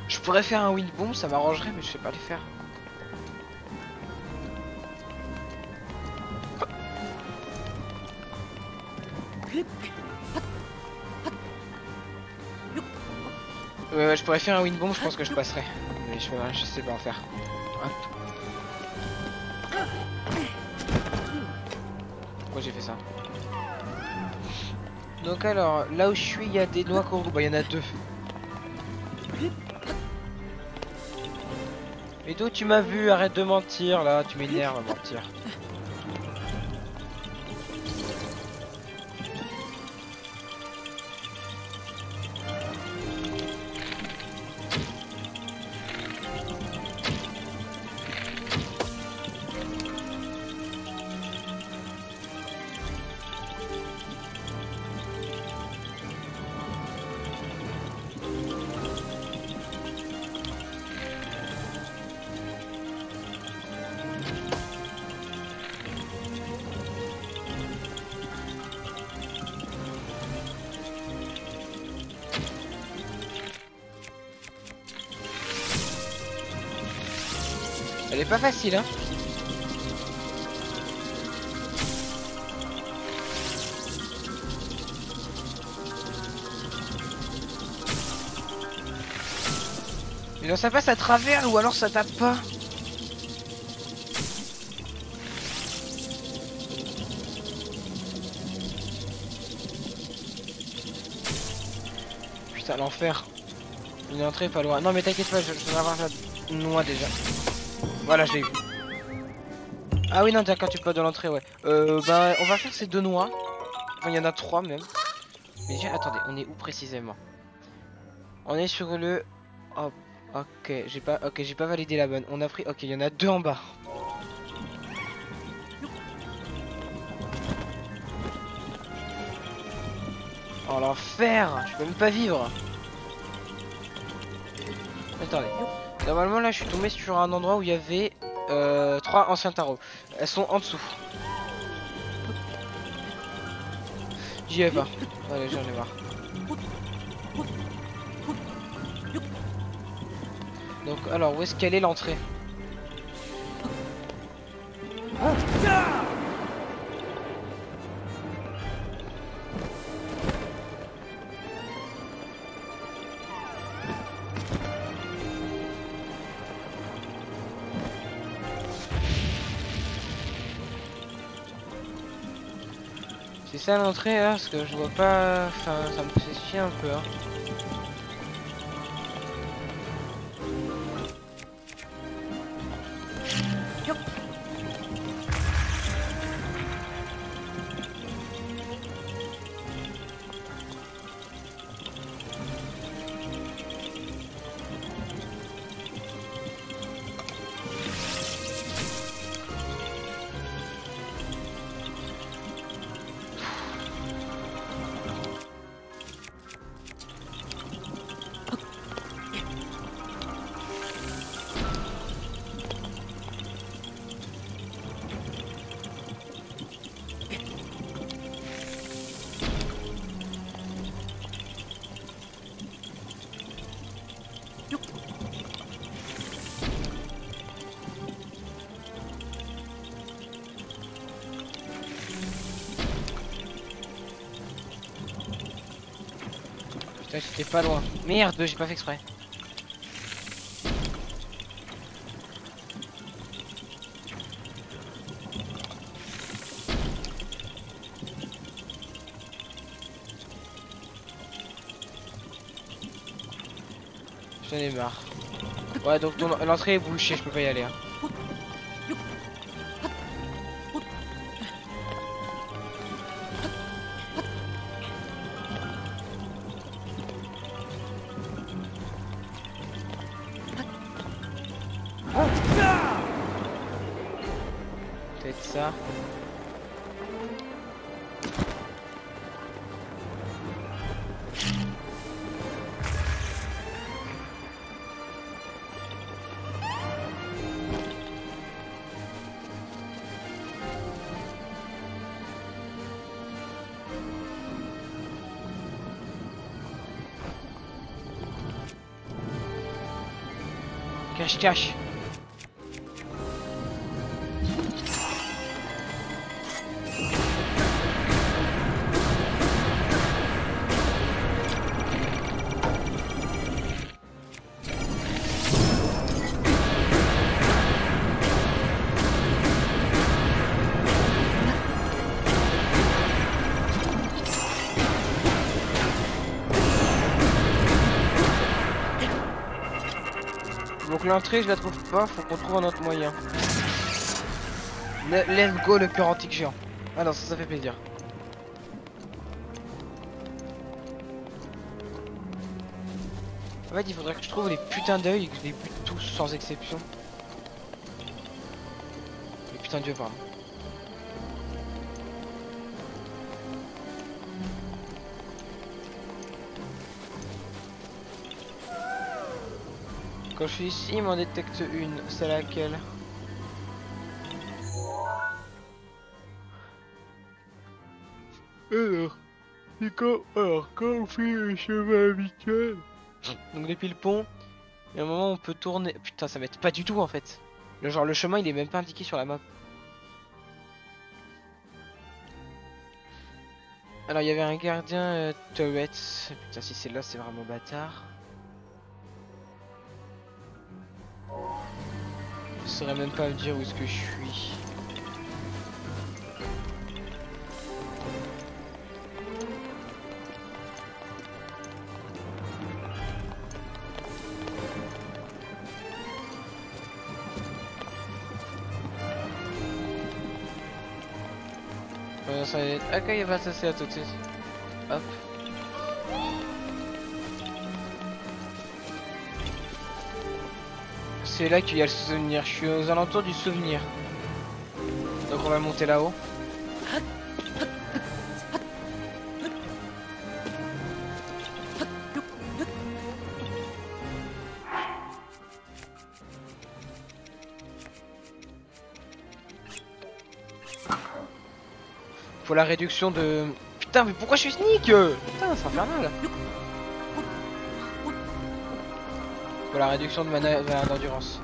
Je pourrais faire un wind bomb, ça m'arrangerait, mais je sais pas les faire. Ouais, je pourrais faire un wind bomb, je pense que je passerai. Mais je sais pas en faire. Hop. Pourquoi j'ai fait ça? Donc alors, là où je suis, il y a des noix Korogu. Bah, il y en a deux. Et d'où tu m'as vu? Arrête de mentir là, tu m'énerves à mentir. Elle est pas facile, hein. Mais non, ça passe à travers ou alors ça tape pas. Putain, l'enfer. Une entrée pas loin. Non mais t'inquiète pas, je vais avoir la noix déjà. Voilà, je l'ai vu. Ah oui, non, d'accord, tu peux de l'entrée, ouais. Bah, on va faire ces deux noix. Enfin, il y en a trois même. Mais déjà, attendez, on est où précisément? On est sur le... Oh, ok, j'ai pas validé la bonne. On a pris... Ok, il y en a deux en bas. Oh, l'enfer! Je peux même pas vivre. Attendez. Normalement, là, je suis tombé sur un endroit où il y avait... trois anciens tarots. Elles sont en dessous. J'y vais pas. Allez, j'en ai marre. Donc, alors, où est-ce qu'elle est l'entrée? C'est ça l'entrée là, parce que je vois pas... Enfin, ça me fait chier un peu. Hein. Ouais, c'était pas loin. Merde, j'ai pas fait exprès. J'en ai marre. Ouais, donc l'entrée est bouchée, je peux pas y aller. Hein. Peut-être ça. Cache-cache. Donc l'entrée je la trouve pas, faut qu'on trouve un autre moyen. Let's go le cœur antique géant. Ah non ça fait plaisir. En fait il faudrait que je trouve les putains d'œils et que je les bute tous sans exception. Les putains d'yeux pardon. Quand je suis ici, il m'en détecte une. C'est laquelle? Alors, quand on fait le chemin habituel. Donc depuis le pont, il y a un moment où on peut tourner. Putain, ça m'aide pas du tout en fait. Le chemin il est même pas indiqué sur la map. Alors il y avait un gardien turret. Putain, si c'est là, c'est vraiment bâtard. Je saurais même pas me dire où est-ce que je suis. Ça va être... Ok, il va s'asseoir tout de suite. Hop. C'est là qu'il y a le souvenir. Je suis aux alentours du souvenir. Donc on va monter là-haut. Faut la réduction de... Putain mais pourquoi je suis sneak? Putain c'est infernal. Faut la réduction de mana d'endurance.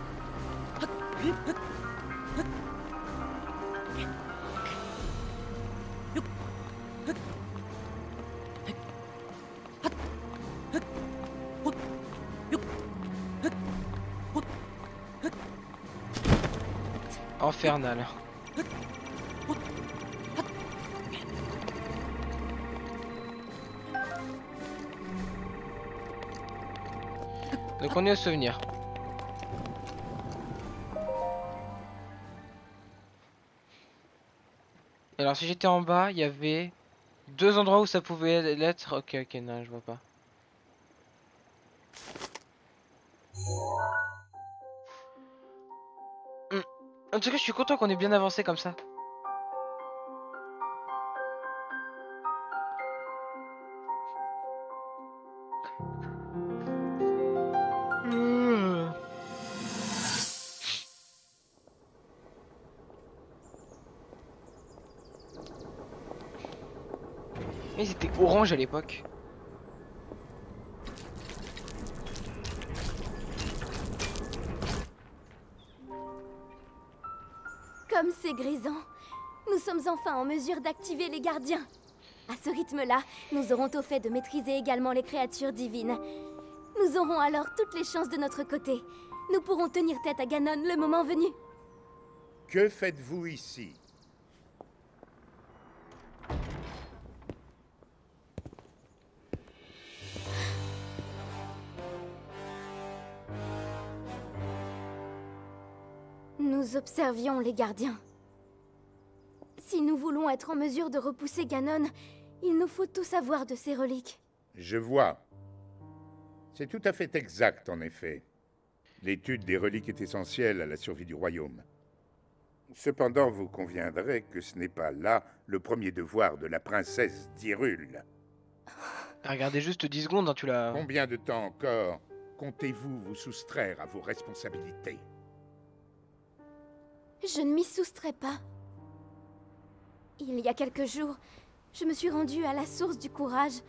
Infernal. Donc on est au souvenir. Alors si j'étais en bas, il y avait deux endroits où ça pouvait l'être. Ok, ok, non, je vois pas. En tout cas, je suis content qu'on ait bien avancé comme ça. Mais c'était orange à l'époque. Comme c'est grisant. Nous sommes enfin en mesure d'activer les gardiens. À ce rythme-là, nous aurons au fait de maîtriser également les créatures divines. Nous aurons alors toutes les chances de notre côté. Nous pourrons tenir tête à Ganon le moment venu. Que faites-vous ici? Nous observions les gardiens. Si nous voulons être en mesure de repousser Ganon, il nous faut tout savoir de ces reliques. Je vois. C'est tout à fait exact, en effet. L'étude des reliques est essentielle à la survie du royaume. Cependant, vous conviendrez que ce n'est pas là le premier devoir de la princesse d'Hyrule. Regardez juste 10 secondes, hein, tu l'as... Combien de temps encore comptez-vous vous soustraire à vos responsabilités? Je ne m'y soustrais pas. Il y a quelques jours, je me suis rendue à la source du courage.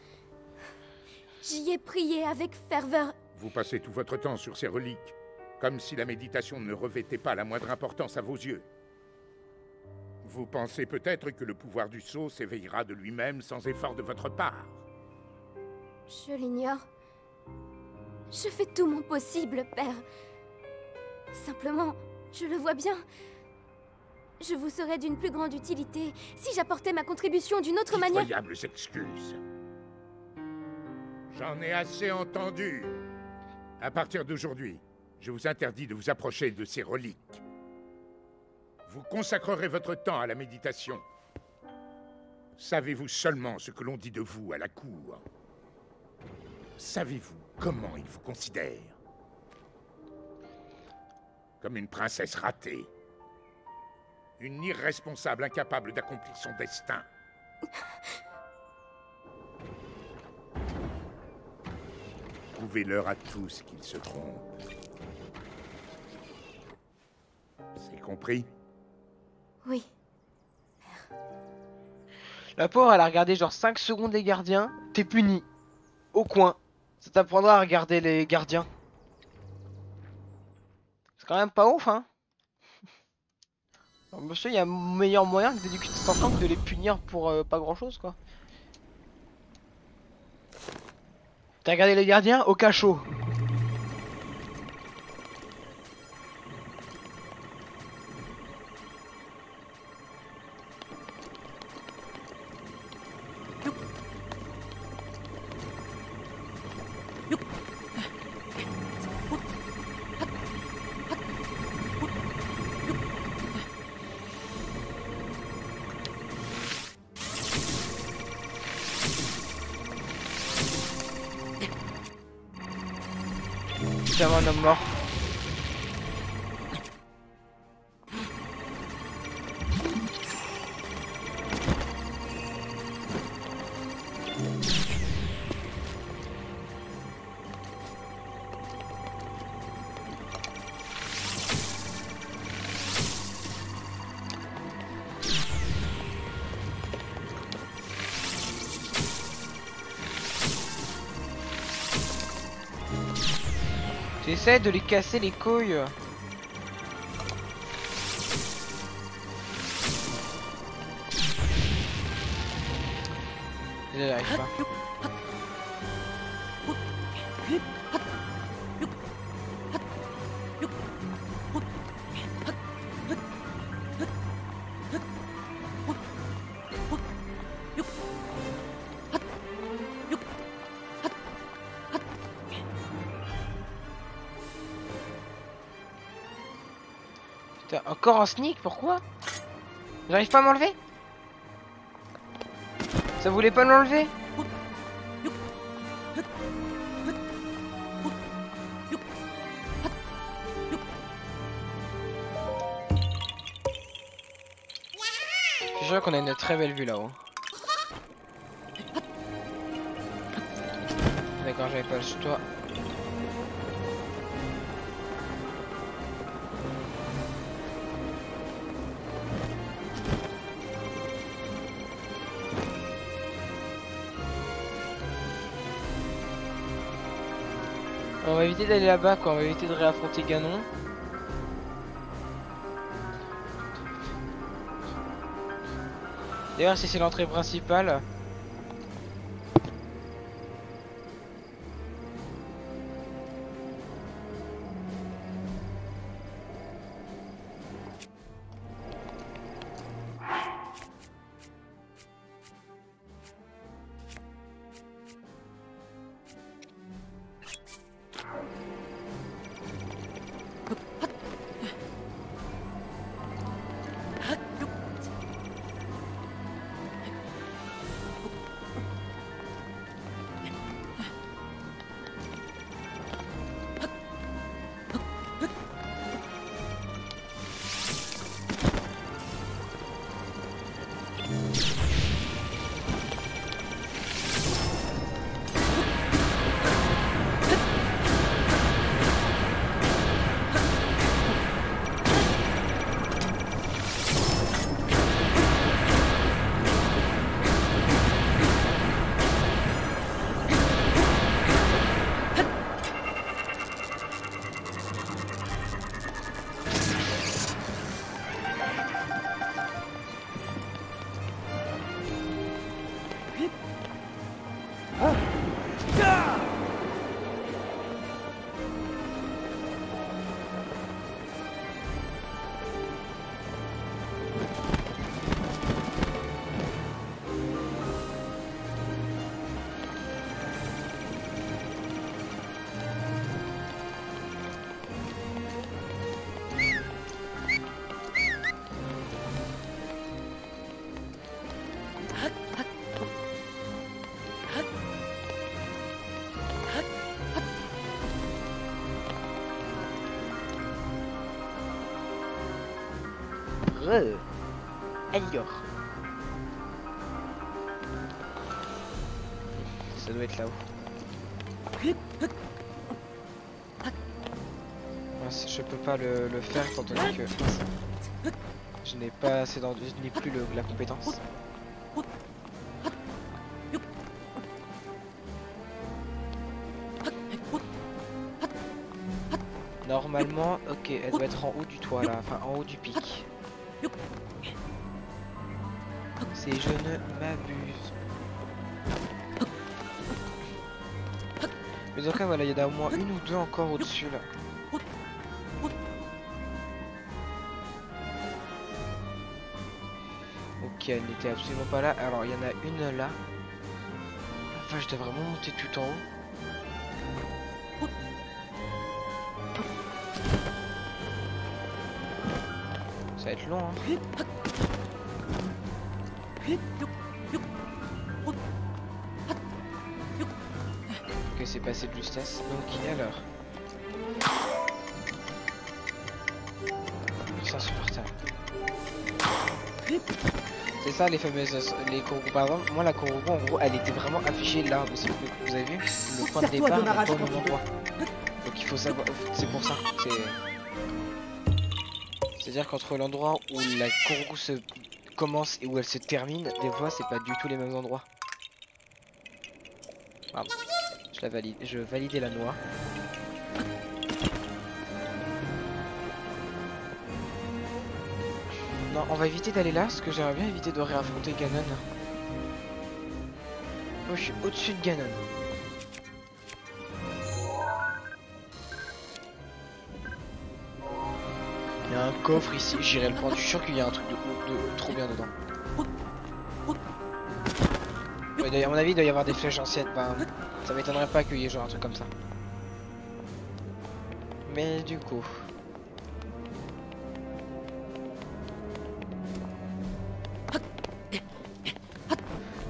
J'y ai prié avec ferveur. Vous passez tout votre temps sur ces reliques, comme si la méditation ne revêtait pas la moindre importance à vos yeux. Vous pensez peut-être que le pouvoir du sceau s'éveillera de lui-même sans effort de votre part. Je l'ignore. Je fais tout mon possible, père. Simplement, je le vois bien. Je vous serais d'une plus grande utilité si j'apportais ma contribution d'une autre manière. Pitoyables excuses. J'en ai assez entendu. À partir d'aujourd'hui, je vous interdis de vous approcher de ces reliques. Vous consacrerez votre temps à la méditation. Savez-vous seulement ce que l'on dit de vous à la cour? Savez-vous comment ils vous considèrent? Comme une princesse ratée. Une irresponsable incapable d'accomplir son destin. Prouvez-leur à tous qu'ils se trompent. C'est compris? Oui. La pauvre, elle a regardé genre 5 secondes les gardiens. T'es puni. Au coin. Ça t'apprendra à regarder les gardiens. C'est quand même pas ouf, hein. Alors, monsieur, il y a un meilleur moyen que d'éduquer cet enfant que de les punir pour pas grand chose, quoi. T'as regardé les gardiens au cachot. C'est un homme mort. J'essaie de les casser les couilles. J'y arrive pas. Putain, encore un sneak, pourquoi? J'arrive pas à m'enlever? Ça voulait pas l'enlever? Je suis sûr qu'on a une très belle vue là-haut. D'accord, j'avais pas le toit. On va éviter d'aller là-bas quoi, on va éviter de réaffronter Ganon. D'ailleurs si c'est l'entrée principale, Ailleurs. Ça doit être là-haut. Je peux pas le faire étant donné que je n'ai pas assez je n'ai plus la compétence. Normalement, ok, elle doit être en haut du toit là, enfin en haut du pic. Si je ne m'abuse. Mais en tout cas, voilà, il y en a au moins une ou deux encore au-dessus là. Ok, elle n'était absolument pas là. Alors, il y en a une là. Enfin, je dois vraiment monter tout en haut. Ça va être long, hein. Ok, c'est passé de justesse. Donc, alors. C'est insupportable. C'est ça les fameuses les Korogu. Par exemple, moi la Korogu en gros elle était vraiment affichée là aussi. Vous avez vu le point de départ n'est pas au même endroit. Donc il faut savoir. C'est pour ça. C'est-à-dire qu'entre l'endroit où la Korogu se commence et où elle se termine, des fois c'est pas du tout les mêmes endroits. Pardon. Je la valide. Je validais la noix. Non, on va éviter d'aller là, parce que j'aimerais bien éviter de réaffronter Ganon. Moi je suis au-dessus de Ganon. Il y a un coffre ici, j'irai le prendre, je suis sûr qu'il y a un truc de trop bien dedans. Ouais, à mon avis il doit y avoir des flèches anciennes, ben, ça m'étonnerait pas qu'il y ait genre un truc comme ça. Mais du coup...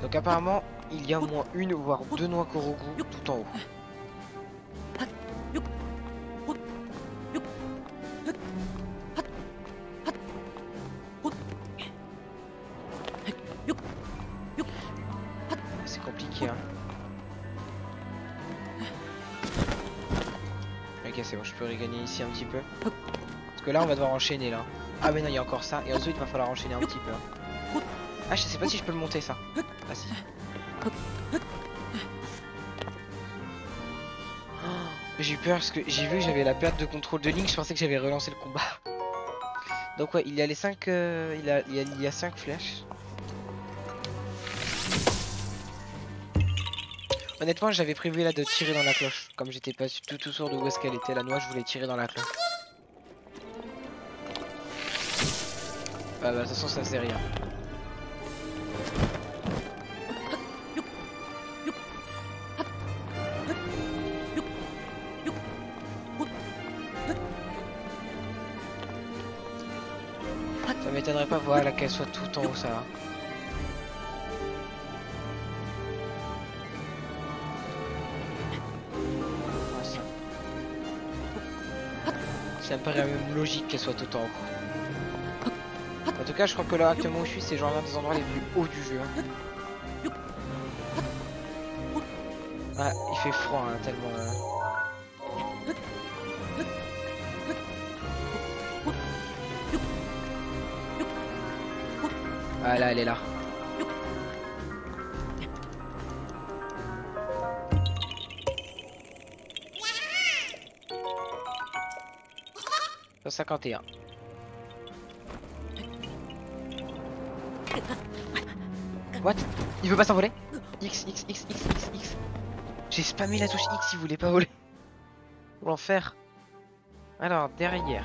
Donc apparemment, il y a au moins une voire deux noix Korogu tout en haut. C'est compliqué hein. Ok c'est bon, je peux regagner ici un petit peu. Parce que là on va devoir enchaîner là. Ah mais non il y a encore ça et ensuite il va falloir enchaîner un petit peu. Ah je sais pas si je peux le monter ça. Ah si. Oh, j'ai eu peur parce que j'ai vu que j'avais la perte de contrôle de Link, je pensais que j'avais relancé le combat. Donc ouais, il y a les 5 il y a 5 flèches. Honnêtement, j'avais prévu là de tirer dans la cloche. Comme j'étais pas tout sûr de où est-ce qu'elle était la noix, je voulais tirer dans la cloche. Ah bah de toute façon ça faisait rien. Ça m'étonnerait pas voilà qu'elle soit tout en haut ça va. Ça me paraît même logique qu'elle soit tout en haut. En tout cas, je crois que là actuellement où je suis, c'est genre l'un des endroits les plus hauts du jeu. Hein. Ah, il fait froid hein, tellement. Ah là, elle est là. « 51. What? Il veut pas s'envoler? X, X, X, X, X, X. J'ai spammé la touche X, il voulait pas voler. L'enfer. Alors, derrière.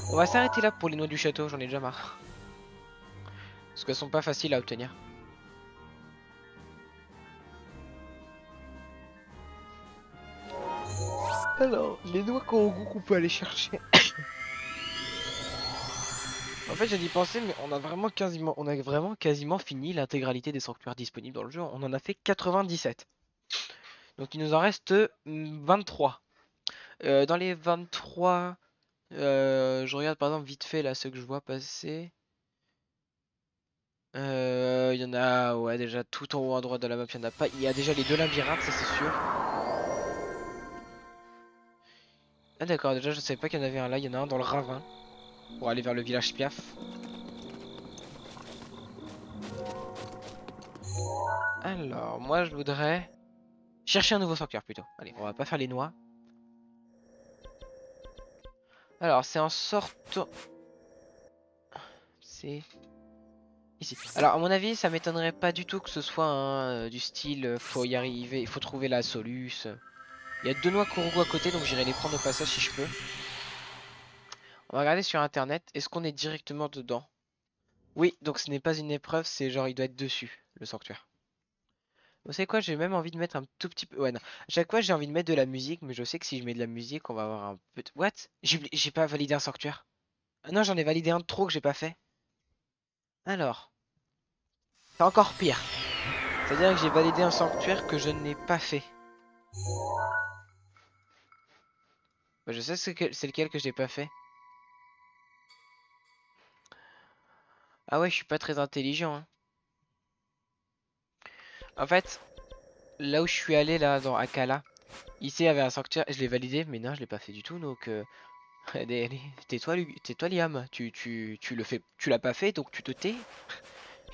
On va s'arrêter là pour les noix du château, j'en ai déjà marre. Parce qu'elles sont pas faciles à obtenir. Alors, les noix Korogu qu'on peut aller chercher. En fait, j'ai d'y penser, mais on a vraiment quasiment fini l'intégralité des sanctuaires disponibles dans le jeu. On en a fait 97. Donc il nous en reste 23. Dans les 23, je regarde par exemple vite fait là ceux que je vois passer. Il y en a, ouais, déjà tout en haut à droite de la map, il y en a pas. Il y a déjà les 2 labyrinthes, ça c'est sûr. Ah d'accord, déjà je savais pas qu'il y en avait un là, il y en a un dans le ravin. Pour aller vers le village Piaf. Alors, moi je voudrais chercher un nouveau sanctuaire plutôt. Allez, on va pas faire les noix. Alors, c'est en sorte... C'est... Ici. Alors, à mon avis, ça m'étonnerait pas du tout que ce soit du style faut y arriver, il faut trouver la soluce. Il y a 2 noix Korogu à côté, donc j'irai les prendre au passage si je peux. On va regarder sur internet, est-ce qu'on est directement dedans? Oui, donc ce n'est pas une épreuve, c'est genre il doit être dessus, le sanctuaire. Vous savez quoi, j'ai même envie de mettre un tout petit peu... Ouais, non. À chaque fois, j'ai envie de mettre de la musique, mais je sais que si je mets de la musique, on va avoir un peu... What? J'ai pas validé un sanctuaire. Ah non, j'en ai validé un de trop que j'ai pas fait. Alors. C'est encore pire. C'est-à-dire que j'ai validé un sanctuaire que je n'ai pas fait. Bah, je sais c'est lequel que j'ai pas fait. Ah ouais, je suis pas très intelligent, hein. En fait, là où je suis allé, là, dans Akala, ici, il y avait un sanctuaire, je l'ai validé, mais non, je l'ai pas fait du tout, donc... tais-toi, Liam, tu le fais, tu l'as pas fait, donc tu te tais.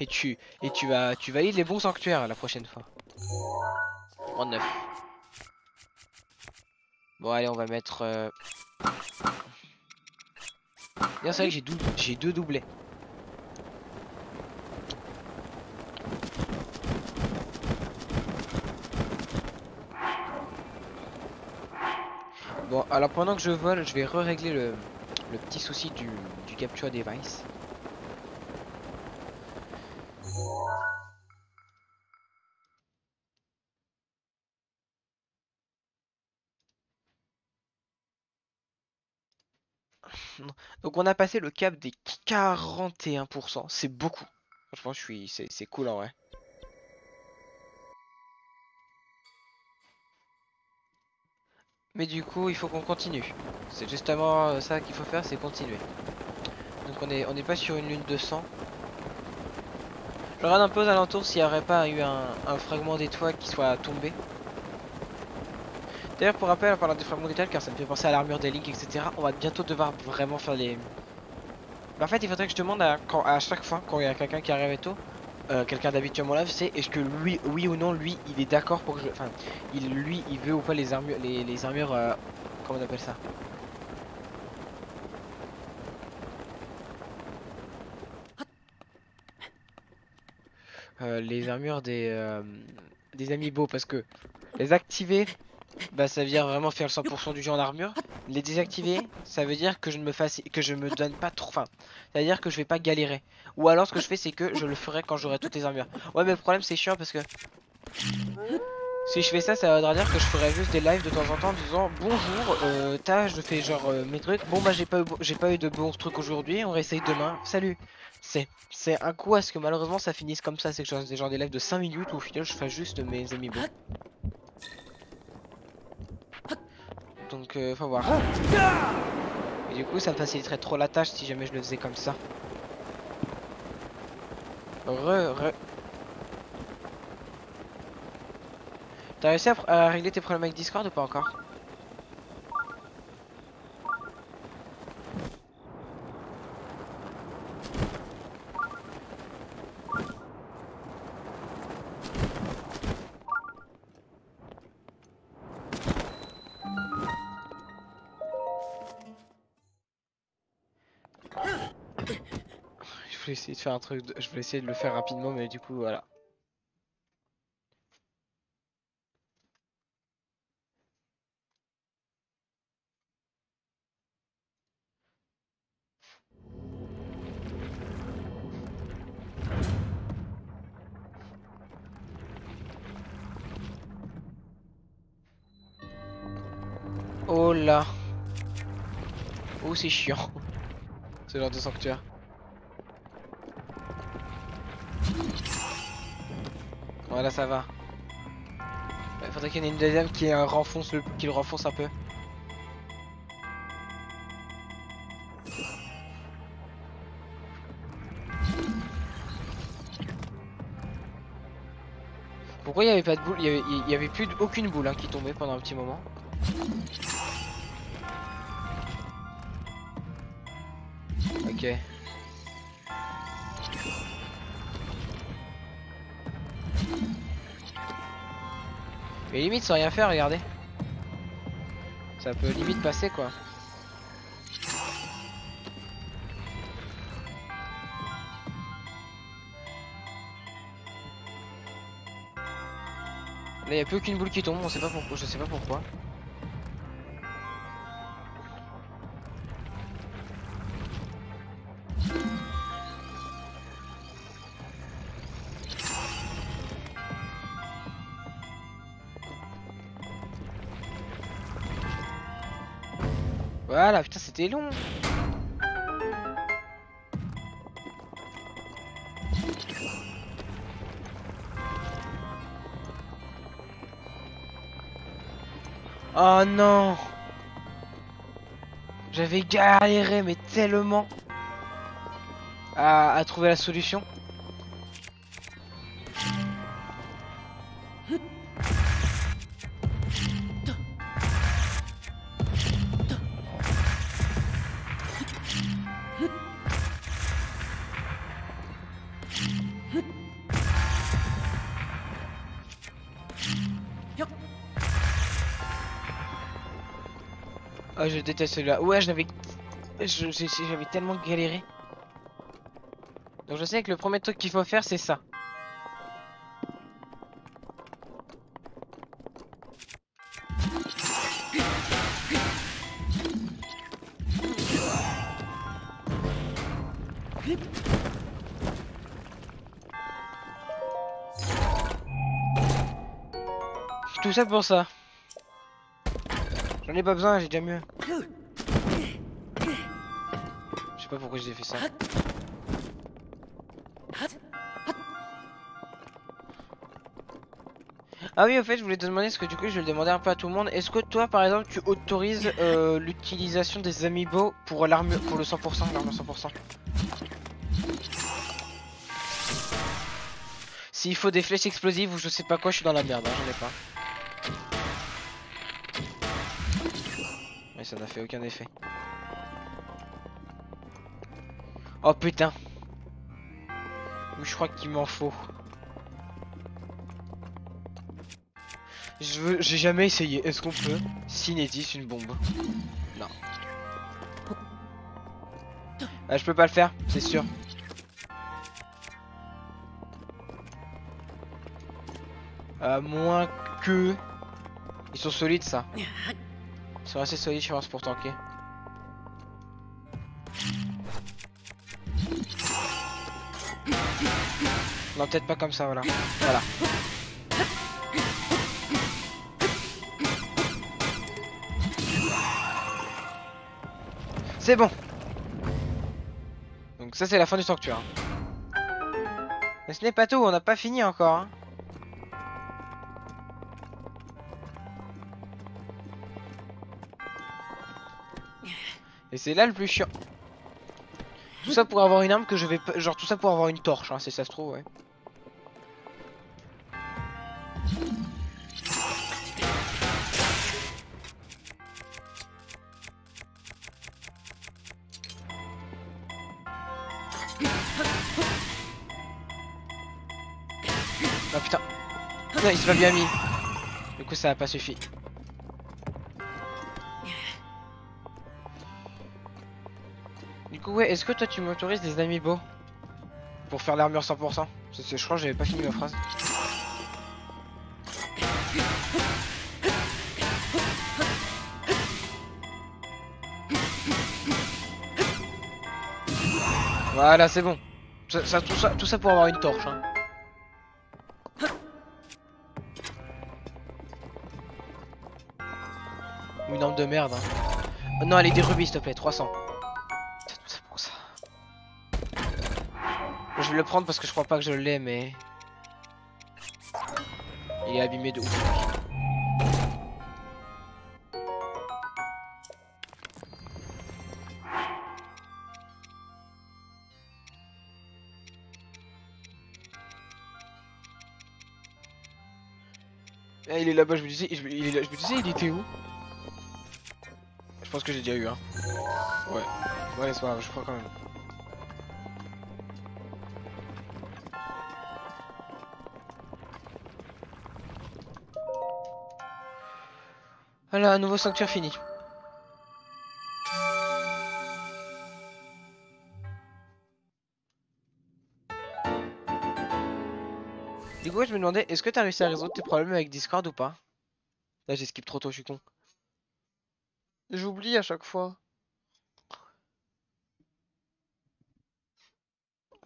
Tu valides les bons sanctuaires la prochaine fois. En 9. Bon allez, on va mettre... D'ailleurs c'est vrai que j'ai 2 doublés. Bon alors pendant que je vole, je vais régler le petit souci du capture device. Donc on a passé le cap des 41%, c'est beaucoup. Franchement c'est cool en vrai. Mais du coup il faut qu'on continue. C'est justement ça qu'il faut faire, c'est continuer. Donc on est pas sur une lune de sang. Je regarde un peu aux alentours s'il n'y aurait pas eu un fragment d'étoile qui soit tombé. D'ailleurs pour rappel en parlant des fragments d'étoile, car ça me fait penser à l'armure des Link, etc. On va bientôt devoir vraiment faire les... En fait il faudrait que je demande à chaque fois quand il y a quelqu'un qui arrive et tout, quelqu'un d'habituellement là, c'est est-ce que lui, oui ou non, lui il est d'accord pour que je... Enfin, lui il veut ou pas les armures, les armures... comment on appelle ça? Les armures des amiibo, parce que les activer, bah ça veut dire vraiment faire le 100% du jeu en armure. Les désactiver, ça veut dire que je me donne pas trop, enfin, ça veut dire que je vais pas galérer. Ou alors ce que je fais c'est que je le ferai quand j'aurai toutes les armures. Ouais mais le problème c'est chiant parce que si je fais ça, ça voudra dire que je ferai juste des lives de temps en temps en disant bonjour, je fais genre mes trucs. Bon bah j'ai pas eu de bons trucs aujourd'hui, on réessaye demain. Salut. C'est un coup à ce que malheureusement ça finisse comme ça, c'est que je fasse des genre des lives de 5 minutes où au final je fais juste mes amiibo. Donc faut voir. Et du coup ça me faciliterait trop la tâche si jamais je le faisais comme ça. T'as réussi à régler tes problèmes avec Discord ou pas encore? voulais essayer de faire un truc, je voulais essayer de le faire rapidement, mais du coup, voilà. Oh là. Oh, c'est chiant. Ce genre de sanctuaire. Voilà, ça va. Il faudrait qu'il y en ait une deuxième qui qui le renfonce un peu. Pourquoi il y avait pas de boule? Il y avait plus aucune boule hein, qui tombait pendant un petit moment. Ok. Mais limite sans rien faire, regardez. Ça peut limite passer quoi. Là il n'y a plus aucune boule qui tombe, on sait pas pourquoi, je sais pas pourquoi. Voilà, putain c'était long. Oh non. J'avais galéré mais tellement à trouver la solution. Oh je déteste celui-là. Ouais j'avais tellement galéré. Donc je sais que le premier truc qu'il faut faire c'est ça. Tout ça pour ça. J'en ai pas besoin, j'ai déjà mieux. Je sais pas pourquoi j'ai fait ça. Ah oui, au fait, je voulais te demander, parce que du coup, je vais le demander un peu à tout le monde. Est-ce que toi, par exemple, tu autorises l'utilisation des amiibo pour l'armure, pour le 100%, l'armure 100%? S'il faut des flèches explosives ou je sais pas quoi, je suis dans la merde, hein, j'en ai pas. Mais ça n'a fait aucun effet. Oh putain. Je crois qu'il m'en faut. J'ai jamais essayé. Est-ce qu'on peut cinétis une bombe? Non. Ah, je peux pas le faire, c'est sûr. À moins que... Ils sont solides ça. Ils sont assez solides je pense pour tanker. Non peut-être pas comme ça, voilà. Voilà. C'est bon. Donc ça c'est la fin du sanctuaire. Mais ce n'est pas tout, on n'a pas fini encore. Hein. Et c'est là le plus chiant. Tout ça pour avoir une arme que je vais... Genre tout ça pour avoir une torche, hein, si ça se trouve, ouais. Oh putain. Non, il s'est pas bien mis. Du coup ça a pas suffi. Du coup ouais, est-ce que toi tu m'autorises des amiibo pour faire l'armure 100%. Je crois que j'avais pas fini ma phrase. Voilà, c'est bon. Tout ça pour avoir une torche. Hein. Ou une arme de merde. Hein. Oh non, allez, des rubis, s'il te plaît, 300. C'est tout ça pour ça. Je vais le prendre parce que je crois pas que je l'ai, mais... Il est abîmé de ouf. Ah, il est là-bas, je me disais, il était où? Je pense que j'ai déjà eu, hein. Ouais. Ouais, c'est pas grave, je crois quand même. Voilà, un nouveau sanctuaire fini. Du coup, je me demandais, est-ce que t'as réussi à résoudre tes problèmes avec Discord ou pas? Là, j'ai skip trop tôt, je suis con. J'oublie à chaque fois.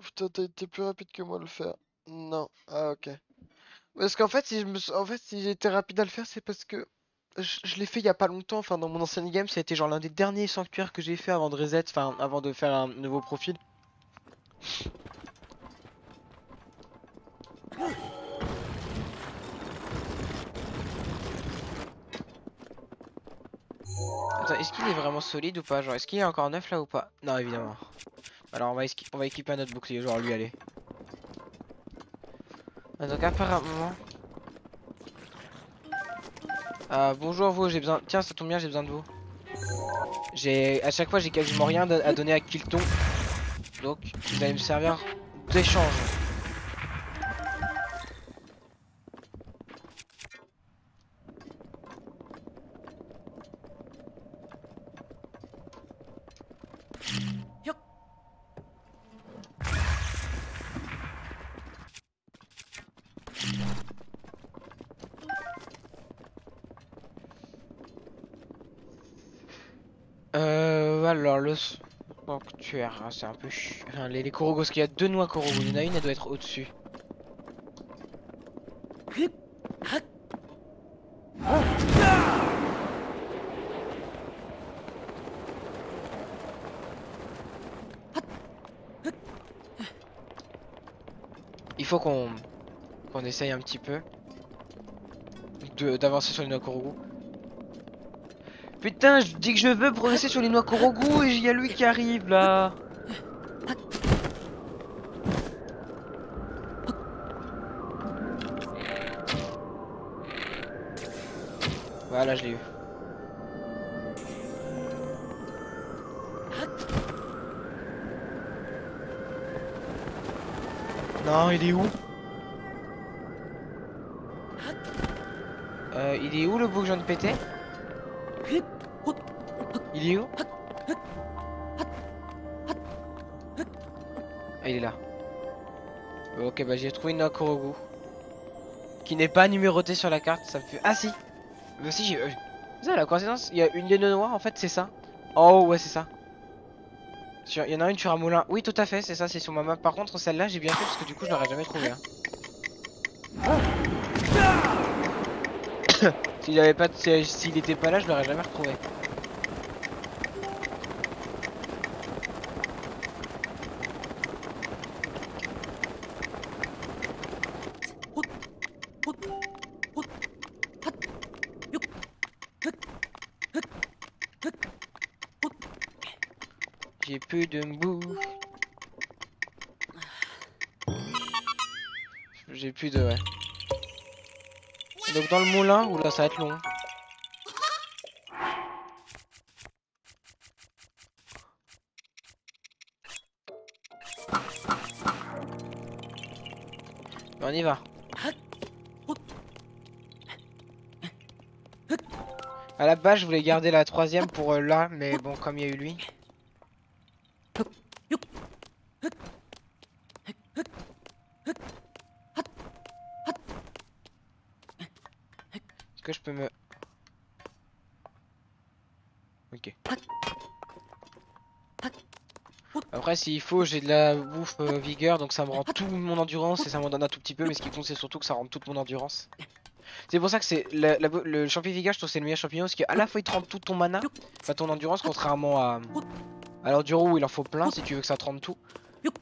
Putain, t'as été plus rapide que moi à le faire. Non. Ah, ok. Parce qu'en fait, si j'ai été rapide à le faire, c'est parce que je l'ai fait il y a pas longtemps. Enfin, dans mon ancien game, ça a été genre l'un des derniers sanctuaires que j'ai fait avant de reset, enfin, avant de faire un nouveau profil. Attends, est-ce qu'il est vraiment solide ou pas? Genre, est-ce qu'il est encore neuf là ou pas? Non, évidemment. Alors, on va équiper un autre bouclier, genre lui, allez. Ah, donc, apparemment. Bonjour vous, j'ai besoin. Tiens, ça tombe bien, j'ai besoin de vous. À chaque fois, j'ai quasiment rien à donner à Kilton. Donc, vous allez me servir d'échange. Alors le sanctuaire, c'est un peu enfin, les Korogos, parce qu'il y a deux noix Korogos, il y en a une, elle doit être au-dessus. Il faut qu'on essaye un petit peu d'avancer sur les noix Korogos. Putain, je dis que je veux progresser sur les noix Korogos et il y a lui qui arrive là. Voilà, je l'ai eu. Non, il est où? Il est où le bouc que je viens de péter? Il est où? Ah, il est là. Ok, bah j'ai trouvé une noix Korogu qui n'est pas numérotée sur la carte. Ça me fait. Ah si! Bah si, j'ai. Ça, la coïncidence, il y a une liane noire en fait, c'est ça. Oh ouais, c'est ça. Il y en a une sur un moulin. Oui, tout à fait, c'est ça, c'est sur ma map. Par contre, celle-là, j'ai bien fait parce que du coup, je l'aurais jamais trouvé. Hein. S'il avait pas, s'il était pas là, je l'aurais jamais retrouvé. J'ai plus de bouffe. J'ai plus de... Ouais. Donc dans le moulin, oula ça va être long. Mais on y va. À la base je voulais garder la troisième pour là, mais bon comme il y a eu lui. Est-ce que je peux me... Ok. Après s'il faut j'ai de la bouffe vigueur donc ça me rend toute mon endurance et ça m'en donne un tout petit peu mais ce qui compte c'est surtout que ça rend toute mon endurance. C'est pour ça que c'est le champignon vigueur je trouve que c'est le meilleur champignon parce qu'à la fois il te rend tout ton mana, enfin ton endurance contrairement à l'enduro où il en faut plein si tu veux que ça te rende tout.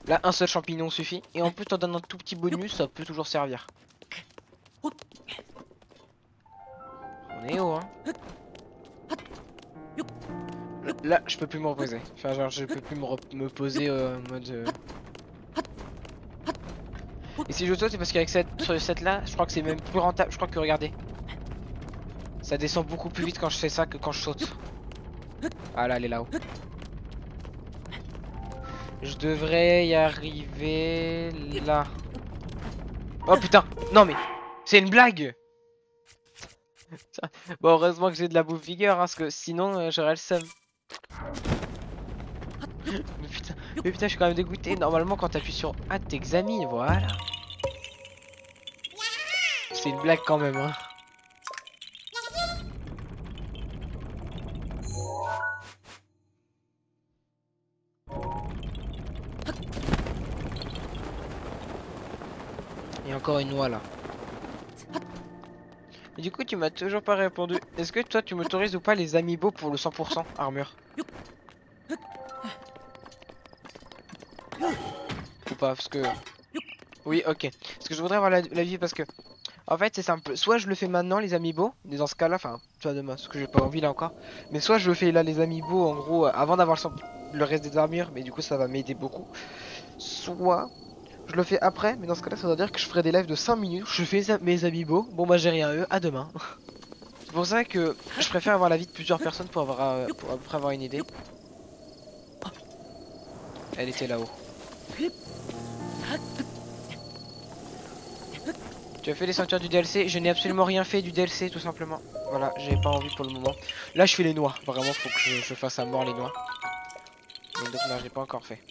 Là un seul champignon suffit et en plus t'en donne un tout petit bonus ça peut toujours servir. On est haut hein. Là, je peux plus me reposer. Enfin, genre, je peux plus me poser en mode. Et si je saute, c'est parce qu'avec cette là, je crois que c'est même plus rentable. Je crois que regardez, ça descend beaucoup plus vite quand je fais ça que quand je saute. Ah là, elle est là-haut. Je devrais y arriver là. Oh putain, non mais c'est une blague. Bon, heureusement que j'ai de la bouffe vigueur, hein, parce que sinon j'aurais le seum. Mais putain, je suis quand même dégoûté. Normalement, quand t'appuies sur A, t'examines, voilà. C'est une blague quand même, hein. Il y a encore une noix là. Et du coup, tu m'as toujours pas répondu. Est-ce que toi, tu m'autorises ou pas les amiibo pour le 100% armure? Ou pas, parce que... Oui, ok. Parce que je voudrais avoir l'avis parce que... En fait, c'est simple. Soit je le fais maintenant, les amiibo. Mais dans ce cas-là, enfin, tu vois, demain, parce que j'ai pas envie là encore. Mais soit je le fais là, les amiibo, en gros, avant d'avoir le reste des armures. Mais du coup, ça va m'aider beaucoup. Soit... Je le fais après, mais dans ce cas-là, ça veut dire que je ferai des lives de 5 minutes. Je fais mes amiibo. Bon, bah, j'ai rien à eux. À demain. C'est pour ça que je préfère avoir l'avis de plusieurs personnes pour pour à peu près avoir une idée. Elle était là-haut. Tu as fait les ceintures du DLC? Je n'ai absolument rien fait du DLC tout simplement. Voilà, j'ai pas envie pour le moment. Là je fais les noix, vraiment faut que je fasse à mort les noix. Mais donc non, je l'ai pas encore fait.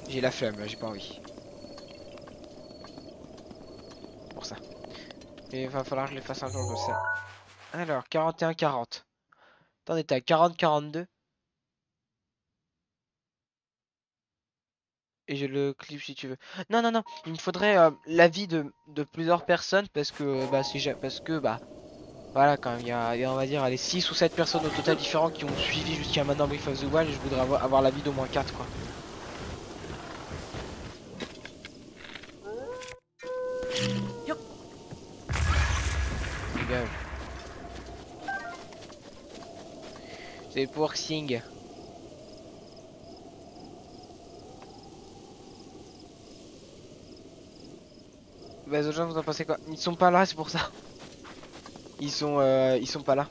J'ai la flemme là, j'ai pas envie. Pour ça. Et il va falloir que je les fasse un jour, je sais. Alors, 41-40. Attendez, t'es à 40-42. Et j'ai le clip si tu veux. Non, non, non, il me faudrait l'avis de plusieurs personnes parce que, bah, si j'ai, parce que, bah, voilà, quand même, il y a, on va dire, les 6 ou 7 personnes au total différents qui ont suivi jusqu'à maintenant Breath of the Wild et je voudrais avoir l'avis d'au moins 4, quoi. Dégage. C'est pour Sing. Bah, les autres gens, vous en pensez quoi? Ils sont pas là, c'est pour ça. Ils sont pas là.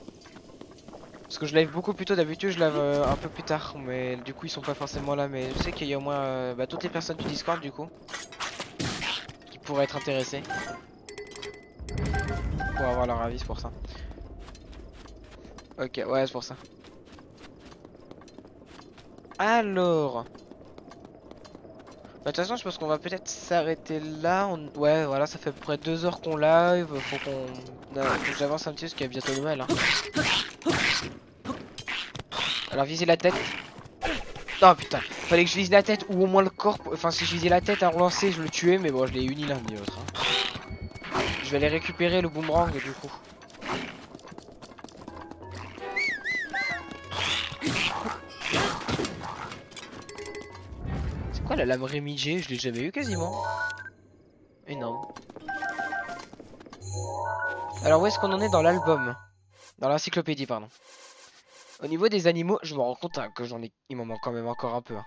Parce que je live beaucoup plus tôt, d'habitude je live un peu plus tard, mais du coup ils sont pas forcément là. Mais je sais qu'il y a au moins bah, toutes les personnes du Discord du coup qui pourraient être intéressées pour avoir leur avis, c'est pour ça. Ok, ouais, c'est pour ça. Alors, bah, de toute façon, je pense qu'on va peut-être s'arrêter là. Ouais, voilà, ça fait à peu près 2 heures qu'on live. Faut que j'avance un petit peu parce qu'il y a bientôt Noël. Hein. Alors, visez la tête. Oh putain, fallait que je vise la tête ou au moins le corps. Enfin, si je visais la tête à relancer, je le tuais, mais bon, je l'ai uni l'un ni l'autre. Hein. Je vais aller récupérer le boomerang du coup. C'est quoi la lame Rémigé? Je l'ai jamais eu quasiment. Énorme. Alors, où est-ce qu'on en est dans l'album? Dans l'encyclopédie, pardon. Au niveau des animaux, je me rends compte hein, que il m'en manque quand même encore un peu. Hein.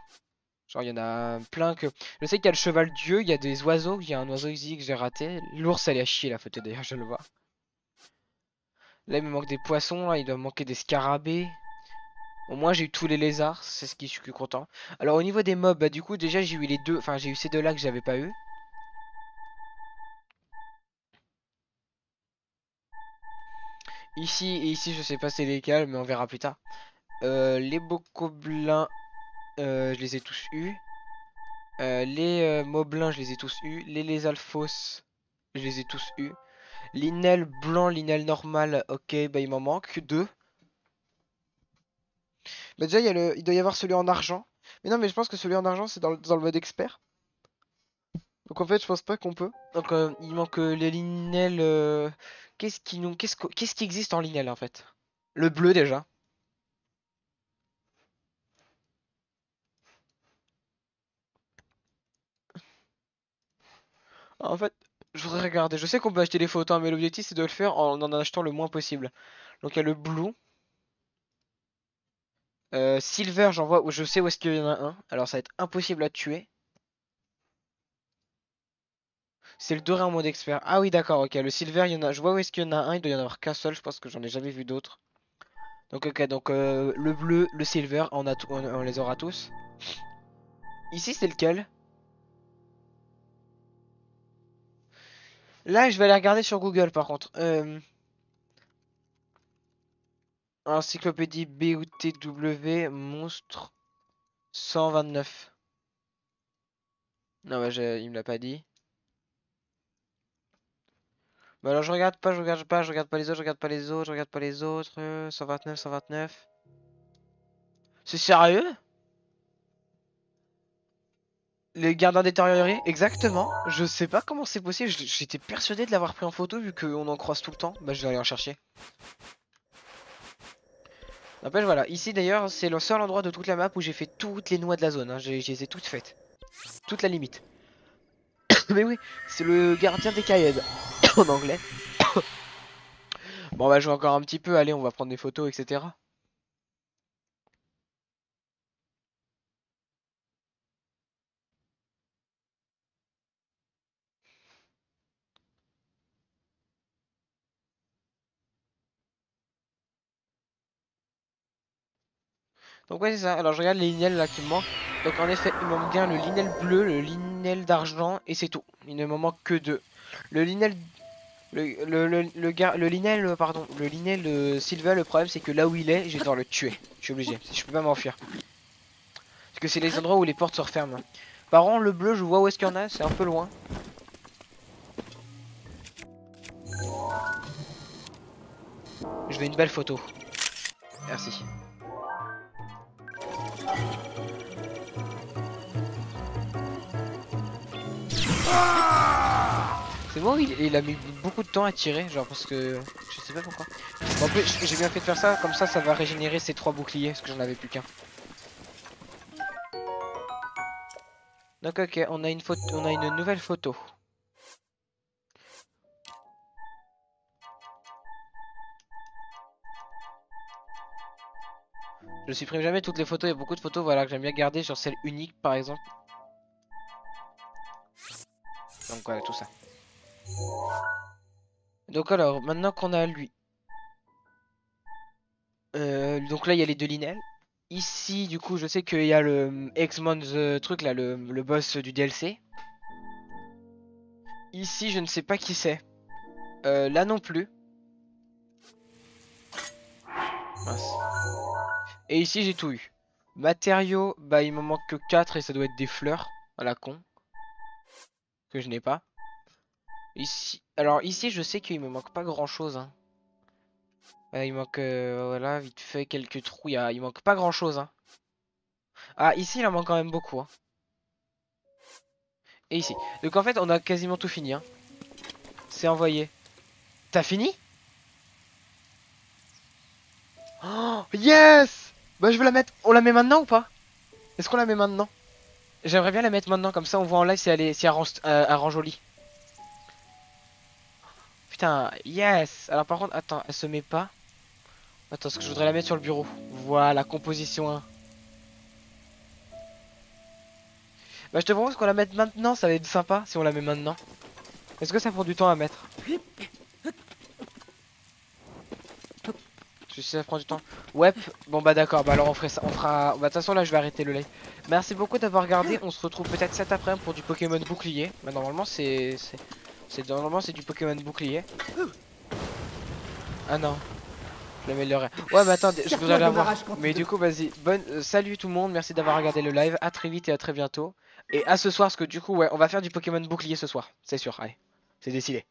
Genre, il y en a plein que... Je sais qu'il y a le cheval dieu, il y a des oiseaux, il y a un oiseau exil que j'ai raté. L'ours, elle est à chier la photo d'ailleurs, je le vois. Là, il me manque des poissons, là, il doit me manquer des scarabées. Au moins, j'ai eu tous les lézards, c'est ce qui je suis content. Alors, au niveau des mobs, bah du coup, déjà, j'ai eu les deux... Enfin, j'ai eu ces deux-là que j'avais pas eu. Ici et ici, je sais pas c'est lesquels, mais on verra plus tard. Les bocoblins, je les ai tous eus. Les moblins, je les ai tous eus. Les alphos, je les ai tous eus. Linel blanc, linel normal, ok, bah il m'en manque deux. Bah déjà, il doit y avoir celui en argent. Mais non, mais je pense que celui en argent, c'est dans le mode expert. Donc en fait, je pense pas qu'on peut. Donc il manque les linel. Qu'est-ce qui existe en linel en fait? Le bleu déjà. En fait, je voudrais regarder. Je sais qu'on peut acheter des photos, hein, mais l'objectif c'est de le faire en achetant le moins possible. Donc il y a le blue. Silver, j'en vois, je sais où est-ce qu'il y en a un. Alors ça va être impossible à tuer. C'est le doré en mode expert. Ah oui, d'accord, ok. Le silver, il y en a. Je vois où est-ce qu'il y en a un. Il doit y en avoir qu'un seul. Je pense que j'en ai jamais vu d'autres. Donc, ok, donc le bleu, le silver, on les aura tous. Ici, c'est lequel? Là, je vais aller regarder sur Google par contre. Encyclopédie BOTW, monstre 129. Non, bah, il me l'a pas dit. Bah alors je regarde pas, je regarde pas, je regarde pas les autres, je regarde pas les autres, je regarde pas les autres. 129, 129. C'est sérieux? Les gardiens détériorés? Exactement. Je sais pas comment c'est possible. J'étais persuadé de l'avoir pris en photo vu qu'on en croise tout le temps. Bah je vais aller en chercher. N'empêche voilà. Ici d'ailleurs c'est le seul endroit de toute la map où j'ai fait toutes les noix de la zone. Hein. Je les ai toutes faites. Toute la limite. Mais oui, c'est le gardien des Caïds en anglais. Bon on va jouer encore un petit peu. Allez on va prendre des photos etc. Donc ouais c'est ça, alors je regarde les linels là qui me manquent. Donc en effet il me manque bien le linel bleu, le linel d'argent et c'est tout. Il ne me manque que deux. Le linel le linel pardon, le linel Silva, le problème c'est que là où il est, je vais devoir le tuer. Je suis obligé, je peux pas m'enfuir. Parce que c'est les endroits où les portes se referment. Par contre le bleu je vois où est-ce qu'il y en a, c'est un peu loin. Je veux une belle photo. Merci. C'est bon, il a mis beaucoup de temps à tirer, genre parce que je sais pas pourquoi. En plus, j'ai bien fait de faire ça, comme ça va régénérer ces 3 boucliers, parce que j'en avais plus qu'un. Donc ok, on a une nouvelle photo. Je supprime jamais toutes les photos, il y a beaucoup de photos voilà, que j'aime bien garder sur celle unique par exemple. Donc voilà tout ça. Donc alors, maintenant qu'on a lui. Donc là il y a les deux linels. Ici du coup je sais qu'il y a le X-Mon truc là, le boss du DLC. Ici je ne sais pas qui c'est. Là non plus. Mince. Et ici j'ai tout eu. Matériaux, bah il me manque que 4 et ça doit être des fleurs. À la con. Que je n'ai pas. Ici, alors ici je sais qu'il me manque pas grand chose. Hein. Il manque, voilà, vite fait quelques trous. Il manque pas grand chose. Hein. Ah ici il en manque quand même beaucoup. Hein. Et ici. Donc en fait on a quasiment tout fini. Hein. C'est envoyé. T'as fini? Oh, yes! Bah je veux la mettre. On la met maintenant ou pas? Est-ce qu'on la met maintenant? J'aimerais bien la mettre maintenant, comme ça on voit en live si elle rend jolie. Putain, yes! Alors par contre, attends, elle se met pas. Attends, parce que je voudrais la mettre sur le bureau. Voilà, composition 1. Bah je te propose qu'on la mette maintenant, ça va être sympa si on la met maintenant. Est-ce que ça prend du temps à mettre? Si ça prend du temps. Ouais, bon bah d'accord, bah alors on ferait ça, on fera... Bah de toute façon là je vais arrêter le live. Merci beaucoup d'avoir regardé, on se retrouve peut-être cet après-midi pour du Pokémon bouclier. Bah normalement normalement c'est du Pokémon bouclier. Ah non, je l'améliorerai. Ouais mais attends, je voudrais l'avoir. Mais du coup vas-y, salut tout le monde, merci d'avoir regardé le live, à très vite et à très bientôt. Et à ce soir, parce que du coup, ouais, on va faire du Pokémon bouclier ce soir. C'est sûr, allez. C'est décidé.